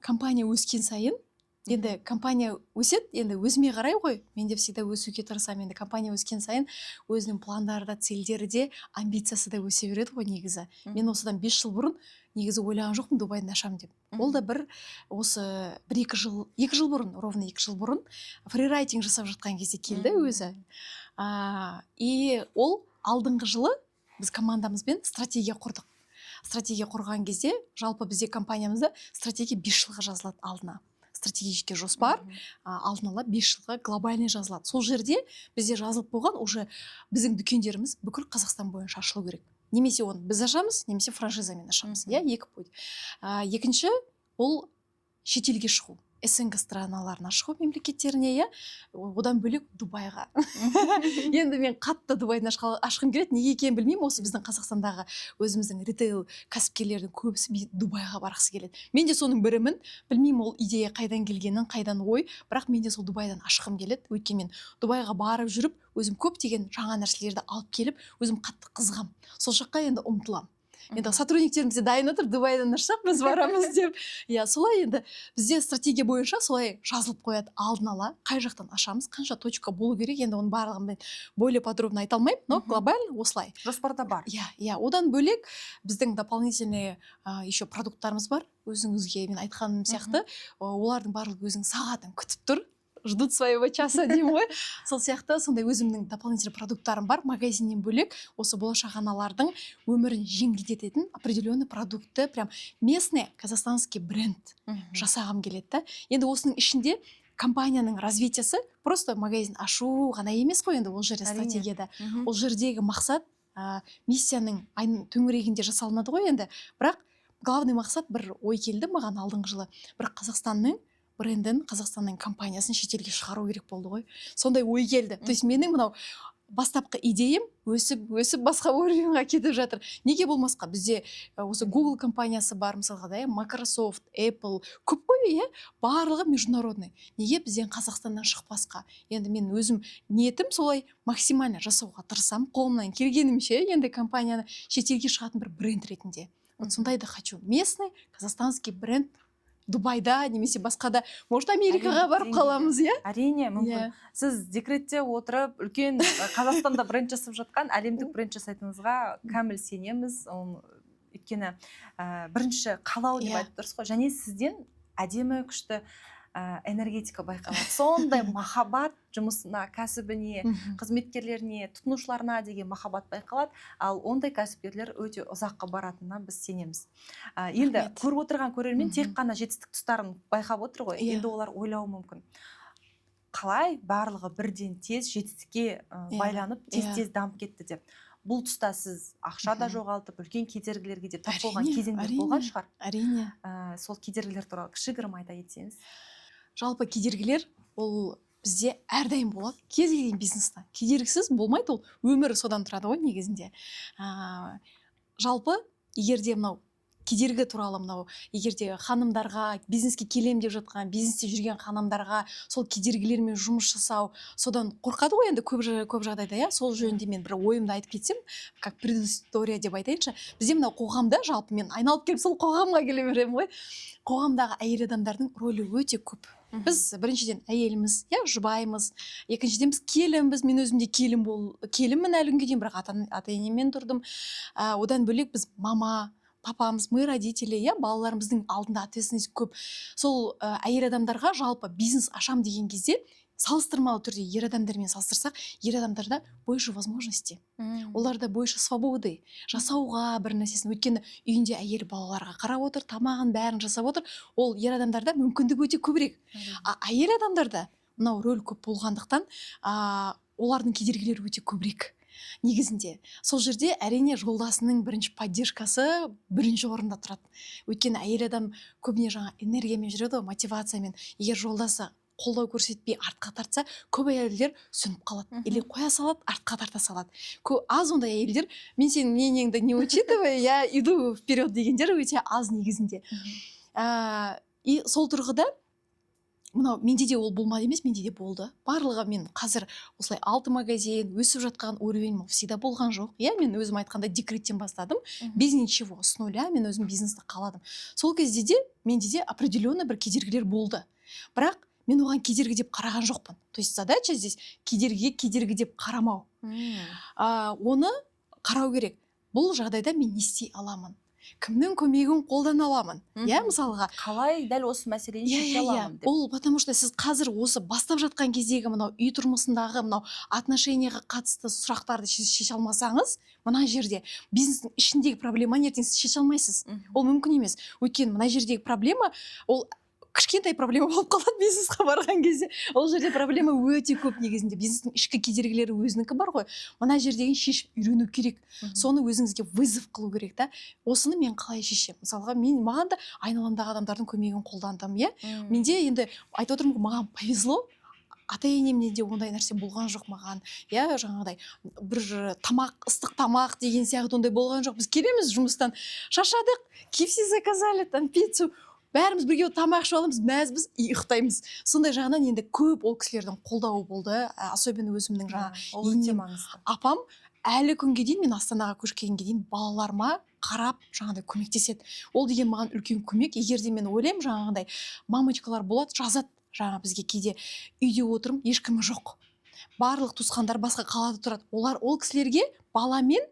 компания өскен сайын, енді компания өседі, енді өзіме қарай ғой. Мен де всегда өсуге тырысамын. Енді компания өскен сайын өзінің пландары да, целдері де, амбициясы да өсе береді ғой негізі. Мен осыдан 5 жыл бұрын негізі ойлаған жоқпын Дубайдан ашамын деп. Ол да осы 2 жыл бұрын, ровно 2 жыл бұрын фрирайтинг жасап жатқан кезде келді өзі. И ол алдыңғы жылы біз командамызбен стратегия құрдық. Стратегия құрған кезде жалпы бізде компаниямызда стратегия 5 жылға жазылады алдына. Стратегический жоспар алдын ала 5 жылға глобальный жазылады. Сол жерде бізде жазылып болған уже біздің дүкендеріміз бүкіл Қазақстан бойынша ашылу керек. Немесе оны біз ашамыз, немесе франшизамен ашамыз. Иә, екі путь. Екінші, ол шетелге шығу. СНГ страналарына шығу мемлекеттеріне, иә. Одан бөлек Дубайға. Енді мен қатты Дубайдан ашқым келеді. Неге екенін білмеймін. Осы біздің Қазақстандағы өзіміздің ритейл кәсіпкерлердің көбісі Дубайға барғысы келеді. Мен де соның бірімін. Білмеймін ол идея қайдан келгенін, қайдан ой, бірақ мен де сол Дубайдан ашқым келеді. Өйткені мен Дубайға барып жүріп, өзім көптеген жаңа нәрселерді алып келіп, өзім қатты қызығам. Сол жаққа енді ұмтылам. Енді сотрудниктеріміз де дайын отыр, Дубайдан ашсақ біз барамыз деп. Иә, солай енді бізде стратегия бойынша солай жазылып қояды алдын ала, қай жақтан ашамыз, қанша точка болу керек, енді оның барлығын мен более подробно айта алмаймын, но глобально осылай. Жоспарда бар. Иә, одан бөлек біздің дополнительный еще продукттарымыз бар. Өзіңізге мен айтқаным сияқты, олардың барлығы өзінің сағатын күтіп тұр. Ждут своего часа деймін ғой. Сол сияқты сондай өзімнің дополнительный продукттарым бар. Магазиннен бөлек осы болашақ аналардың өмірін жеңілдететін определенный продукты, прям местный казахстанский бренд жасағым келеді да. Енді осының ішінде компанияның развитиясы просто магазин ашу ғана емес қой, енді ол жерде стратегияда. Ол жердегі мақсат миссияның төңірегінде жасалынады ғой енді. Бірақ главный мақсат бір ой келді маған алдыңғы жылы. Бір Қазақстанның брендін, Қазақстанның компаниясын шетелге шығару керек болды ғой. Сондай ой келді. То есть менің мынау бастапқы идеям өсіп басқа уровеньға кетіп жатыр. Неге болмасқа? Бізде осы Google компаниясы бар, мысалға да, Microsoft, Apple, көп қой, иә, барлығы международный. Неге бізден Қазақстаннан шықпасқа? Енді мен өзім ниетім солай максимально жасауға тырысам, қолымнан келгенімше, енді компанияны шетелге шығатын бір бренд ретінде. Вот сондайды хочу. Местный казахстанский бренд Дубайда, немесе басқада, может Америкаға барып қаламыз, иә? Әрине, мүмкін. Сіз декретте отырып, үлкен Қазақстанда бренд жасап жатқан әлемдік бренд жасайтыныңызға кәміл сенеміз. Өйткені бірінші қалау деп айтып тұрсыз ғой. Және сізден әдемі күшті энергетика байқалады. Сондай махаббат жұмысына, кәсібіне, қызметкерлеріне, тұтынушыларына деген махаббат байқалады. Ал ондай кәсіпкерлер өте ұзаққа баратынына біз сенеміз. Енді көріп отырған көрермен тек қана жетістік тұстарын байқап отыр ғой. Енді олар ойлауы мүмкін. Қалай барлығы бірден тез жетістікке байланып, тез дамып кетті деп. Бұл тұста сіз ақша да жоғалтып, үлкен кедергілерге де тап болған кезеңдер болған шығар. Әрине. Сол кедергілер туралы кішігірім айта кетсеңіз. Жалпы кедергілер ол бізде әрдайым болады. Кез келген бизнеста кедергісіз болмайды, ол өмір содан тұрады ғой негізінде. Жалпы егерде мынау кедергі туралы мынау егерде ханымдарға бизнеске келем деп жатқан, бизнесте жүрген ханымдарға сол кедергілермен жұмыс жасау, содан қорқады ғой енді көп жағдайда, иә. Сол жөнінде мен бір ойымды айтып кетсем, как предыстория деп айтайыншы. Бізде мынау қоғамда жалпы мен айналып келіп сол қоғамға келе беремін ғой. Қоғамдағы әйел адамдардың рөлі өте көп. Біз біріншіден әйеліміз, иә, жұбайымыз, екіншіден біз келінбіз, мен өзімде келінмін әлі күнге дейін, бірақ ата-енеммен тұрдым. Одан бөлек біз мама, папамыз, мы родители, иә, балаларымыздың алдында ответственность көп. Сол әйел адамдарға жалпы бизнес ашам деген кезде салыстырмалы түрде ер адамдармен салыстырсақ, ер адамдарда больше возможностей, оларда больше свободы жасауға бір нәрсесін. Өйткені үйінде әйел балаларға қарап отыр, тамағын бәрін жасап отыр. Ол ер адамдарда мүмкіндік өте көбірек. Әйел адамдарда мынау рөл көп болғандықтан олардың кедергілері өте көбірек. Негізінде сол жерде әрине жолдасының бірінші поддержкасы бірінші орында тұрады. Өйткені әйел адам көбіне жаңа энергиямен жүреді, мотивациямен. Егер жолдасы қолдау көрсетпей артқа тартса, көп әйелдер сөніп қалады. Или қоя салады, артқа тарта салады. Аз ондай әйелдер, мен сенің мнениеңді не учитывая, я иду вперед дегендер өте аз негізінде. И сол тұрғыда мынау менде де ол болмады емес, менде де болды. Барлығы мен қазір осылай 6 магазин өсіп жатқан уровень всегда болған жоқ. Я мен өзім айтқанда декреттен бастадым, без ничего, с нуля мен өзім бизнесті қаладым. Сол кезде де менде де определенный бір кедергілер болды. Бірақ мен оған кедергі деп қараған жоқпын. То есть задача здесь кедергі деп қарамау. Оны қарау керек. Бұл жағдайда мен не істей аламын? Кімнің көмегін қолдана аламын? Иә, мысалға. Қалай дәл осы мәселені шеше аламын деп. Ол потому что сіз қазір осы бастап жатқан кездегі мынау үй тұрмысындағы мынау отношенияға қатысты сұрақтарды шеше алмасаңыз, мына жерде бизнестің ішіндегі проблема ертең сіз шеше алмайсыз. Ол мүмкін емес. Өйткені мына жердегі проблема ол кішкентай проблема болып қалады бизнесқа барған кезде. Ол жерде проблема өте көп негізінде. Бизнестің ішкі кедергілері өзінікі бар ғой. Мына жердегі шешіп үйрену керек. Соны өзіңізге вызов қылу керек та. Осыны мен қалай шешемін? Мысалға, маған да айналамдағы адамдардың көмегін қолдандым, иә? Менде енді айтып отырмын, маған повезло. Ата-енемнен де ондай нәрсе болған жоқ маған. Я жаңағыдай бір тамақ, ыстық тамақ деген сияқты ондай болған жоқ. Біз келеміз жұмыстан, шаршадық, KFC заказали, там пиццу. Бәріміз бірге тамақ ішіп аламыз, мәзбіз, ұйықтаймыз. Сондай жағынан енді көп ол кісілердің қолдауы болды. Особенно өзімнің апам әлі күнге дейін, мен Астанаға көшкенге дейін балаларыма қарап жаңағыдай көмектеседі. Ол деген маған үлкен көмек. Егер де мен ойлаймын жаңағыдай мамочкалар болады, жазады жаңа бізге кейде үйде отырмын, ешкімі жоқ. Барлық туысқандар басқа қалада тұрады. Олар ол кісілерге баламен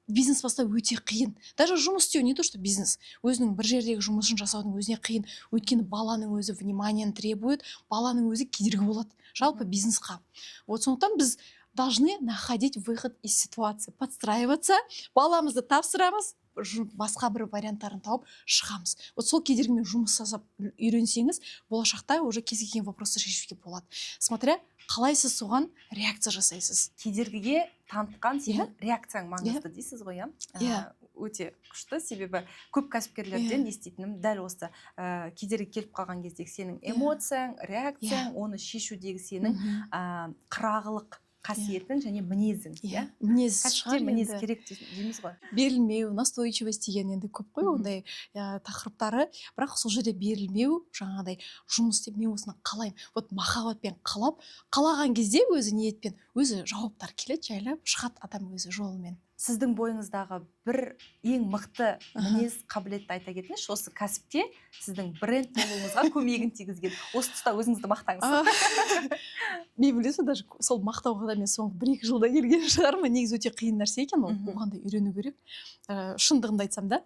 бизнес бастау өте қиын. Даже жұмыс істеу, не то что бизнес. Өзінің бір жердегі жұмысын жасаудың өзіне қиын. Өйткені баланың өзі вниманиен требует, баланың өзі кедергі болады. Жалпы бизнесқа. Вот сондықтан біз должны находить выход из ситуации, подстраиваться, баламызды тапсырамыз, басқа бір варианттарын тауып шығамыз. Вот сол кедергімен жұмыс жасап үйренсеңіз, болашақта уже кез келген вопросты шешуге болады. Смотря қалай сіз соған реакция жасайсыз. Кедергіге танытқан сенің реакцияң маңызды дейсіз ғой, иә? Өте күшті, себебі көп кәсіпкерлерден еститінім дәл осы кедергі келіп қалған кездегі сенің эмоцияң, реакцияң, оны шешудегі сенің қырағылық қасиетің және мінезің, иә? Мінез керек дейміз ғой. Берілмеу, настойчивость деген енді көп қой ондай тақырыптары, бірақ сол жерде берілмеу, жаңағыдай жұмыс істеп мен осыны қалаймын. Вот махаббатпен қалаған кезде өзі ниетпен, өзі жауаптар келеді, жайлап шығады адам өзі жолымен. Сіздің бойыңыздағы бір ең мықты мінез қабілетті айта кетіңізші, осы кәсіпте сіздің бренд болуыңызға көмегін тигізген. Осы тұста өзіңізді мақтаңыз. Мен білесің, даже сол мақтауға да мен соңғы 1-2 жылда келген шығармын. Негізі өте қиын нәрсе екен, оған да үйрену керек. Шындығымды айтсам да.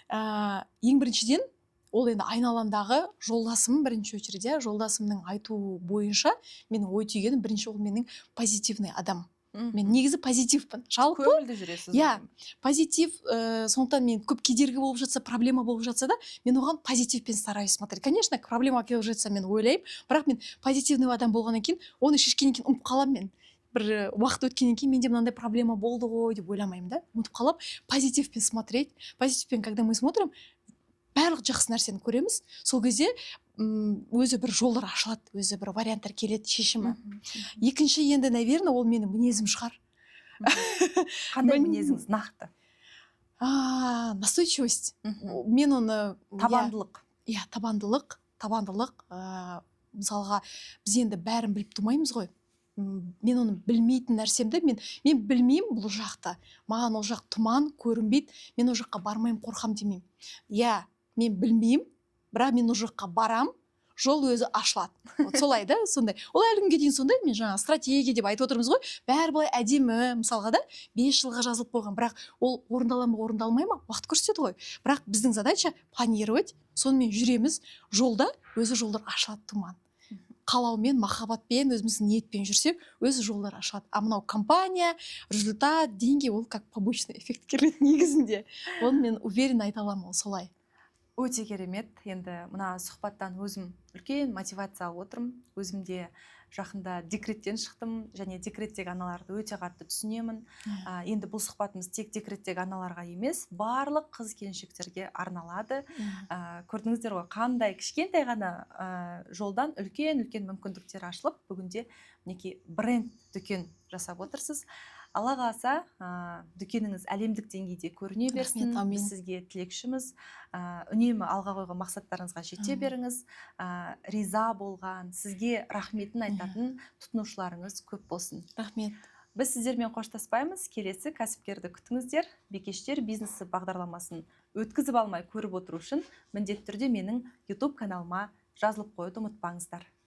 Ең біріншіден, ол енді айналамдағы жолдасым бірінші очередь, жолдасымның айтуы бойынша мен ой түйгенім бірінші ол менің позитивный адам. Мен негізі позитивпін. Жалпы көңілді жүресіз. Иә, позитив, сондықтан мен көп кедергі болып жатса, проблема болып жатса да, мен оған позитивпен стараюсь смотреть. Конечно, проблема келіп жатса мен ойлаймын, бірақ мен позитивный адам болғаннан кейін, оны шешкеннен кейін ұмытып қаламын мен. Бір уақыт өткеннен кейін менде мынандай проблема болды ғой деп ойламаймын да. Ұмытып қалып, позитивпен смотреть. Позитивпен, когда мы смотрим, барлық жақсы нәрсені көреміз. Сол кезде өзі бір жолдар ашылады, өзі бір варианттар келеді, шешімі. Екінші енді, наверное, ол менің мінезім шығар. Қандай мінезіңіз нақты? Настойчивость. Мен оны... Табандылық. Иә, табандылық. Мысалға, біз енді бәрін біліп тумаймыз ғой. Мен оны білмейтін нәрсемді, мен білмеймін бұл жақта. Маған ол жақ тұман, көрінбейді, мен ол жаққа бармайым, қорқам демеймін. Иә, мен білмеймін, бірақ мен ол жаққа барам, жол өзі ашылады. Вот солай да, сондай. Ол әлі күнге дейін сондай. Мен жаңа стратегия деп айтып отырмыз ғой. Бәрі былай әдемі, мысалға да 5 жылға жазылып қойған. Бірақ ол орындала ма, орындалмай ма? Уақыт көрсетеді ғой. Бірақ біздің задача планировать, сонымен жүреміз. Жолда өзі жолдар ашылады тұман. Қалаумен, махаббатпен, өзіміздің ниетпен жүрсек, өзі жолдар ашылады. А мынау компания, результат, деньги ол как побочный эффект келеді негізінде. Оны мен уверен айта аламын, ол солай. Өте керемет. Енді мына сұхбаттан өзім үлкен мотивация алып отырмын. Өзім де жақында декреттен шықтым, және декреттегі аналарды өте қатты түсінемін. Енді бұл сұхбатымыз тек декреттегі аналарға емес, барлық қыз келіншектерге арналады. Көрдіңіздер ғой, қандай кішкентай ғана жолдан үлкен мүмкіндіктер ашылып, бүгінде мінекей бренд дүкен жасап отырсыз. Алла қаласа, дүкеніңіз әлемдік деңгейде көріне берсін. Біз сізге тілекшіміз. Үнемі алға қойған мақсаттарыңызға жете беріңіз. Риза болған, сізге рахметін айтатын тұтынушыларыңыз көп болсын. Рахмет. Біз сіздермен қоштаспаймыз. Келесі кәсіпкерді күтіңіздер. Бикештер бизнесі бағдарламасын өткізіп алмай көріп отыру үшін міндетті түрде менің YouTube каналыма жазылып қоюды ұмытпаңыздар.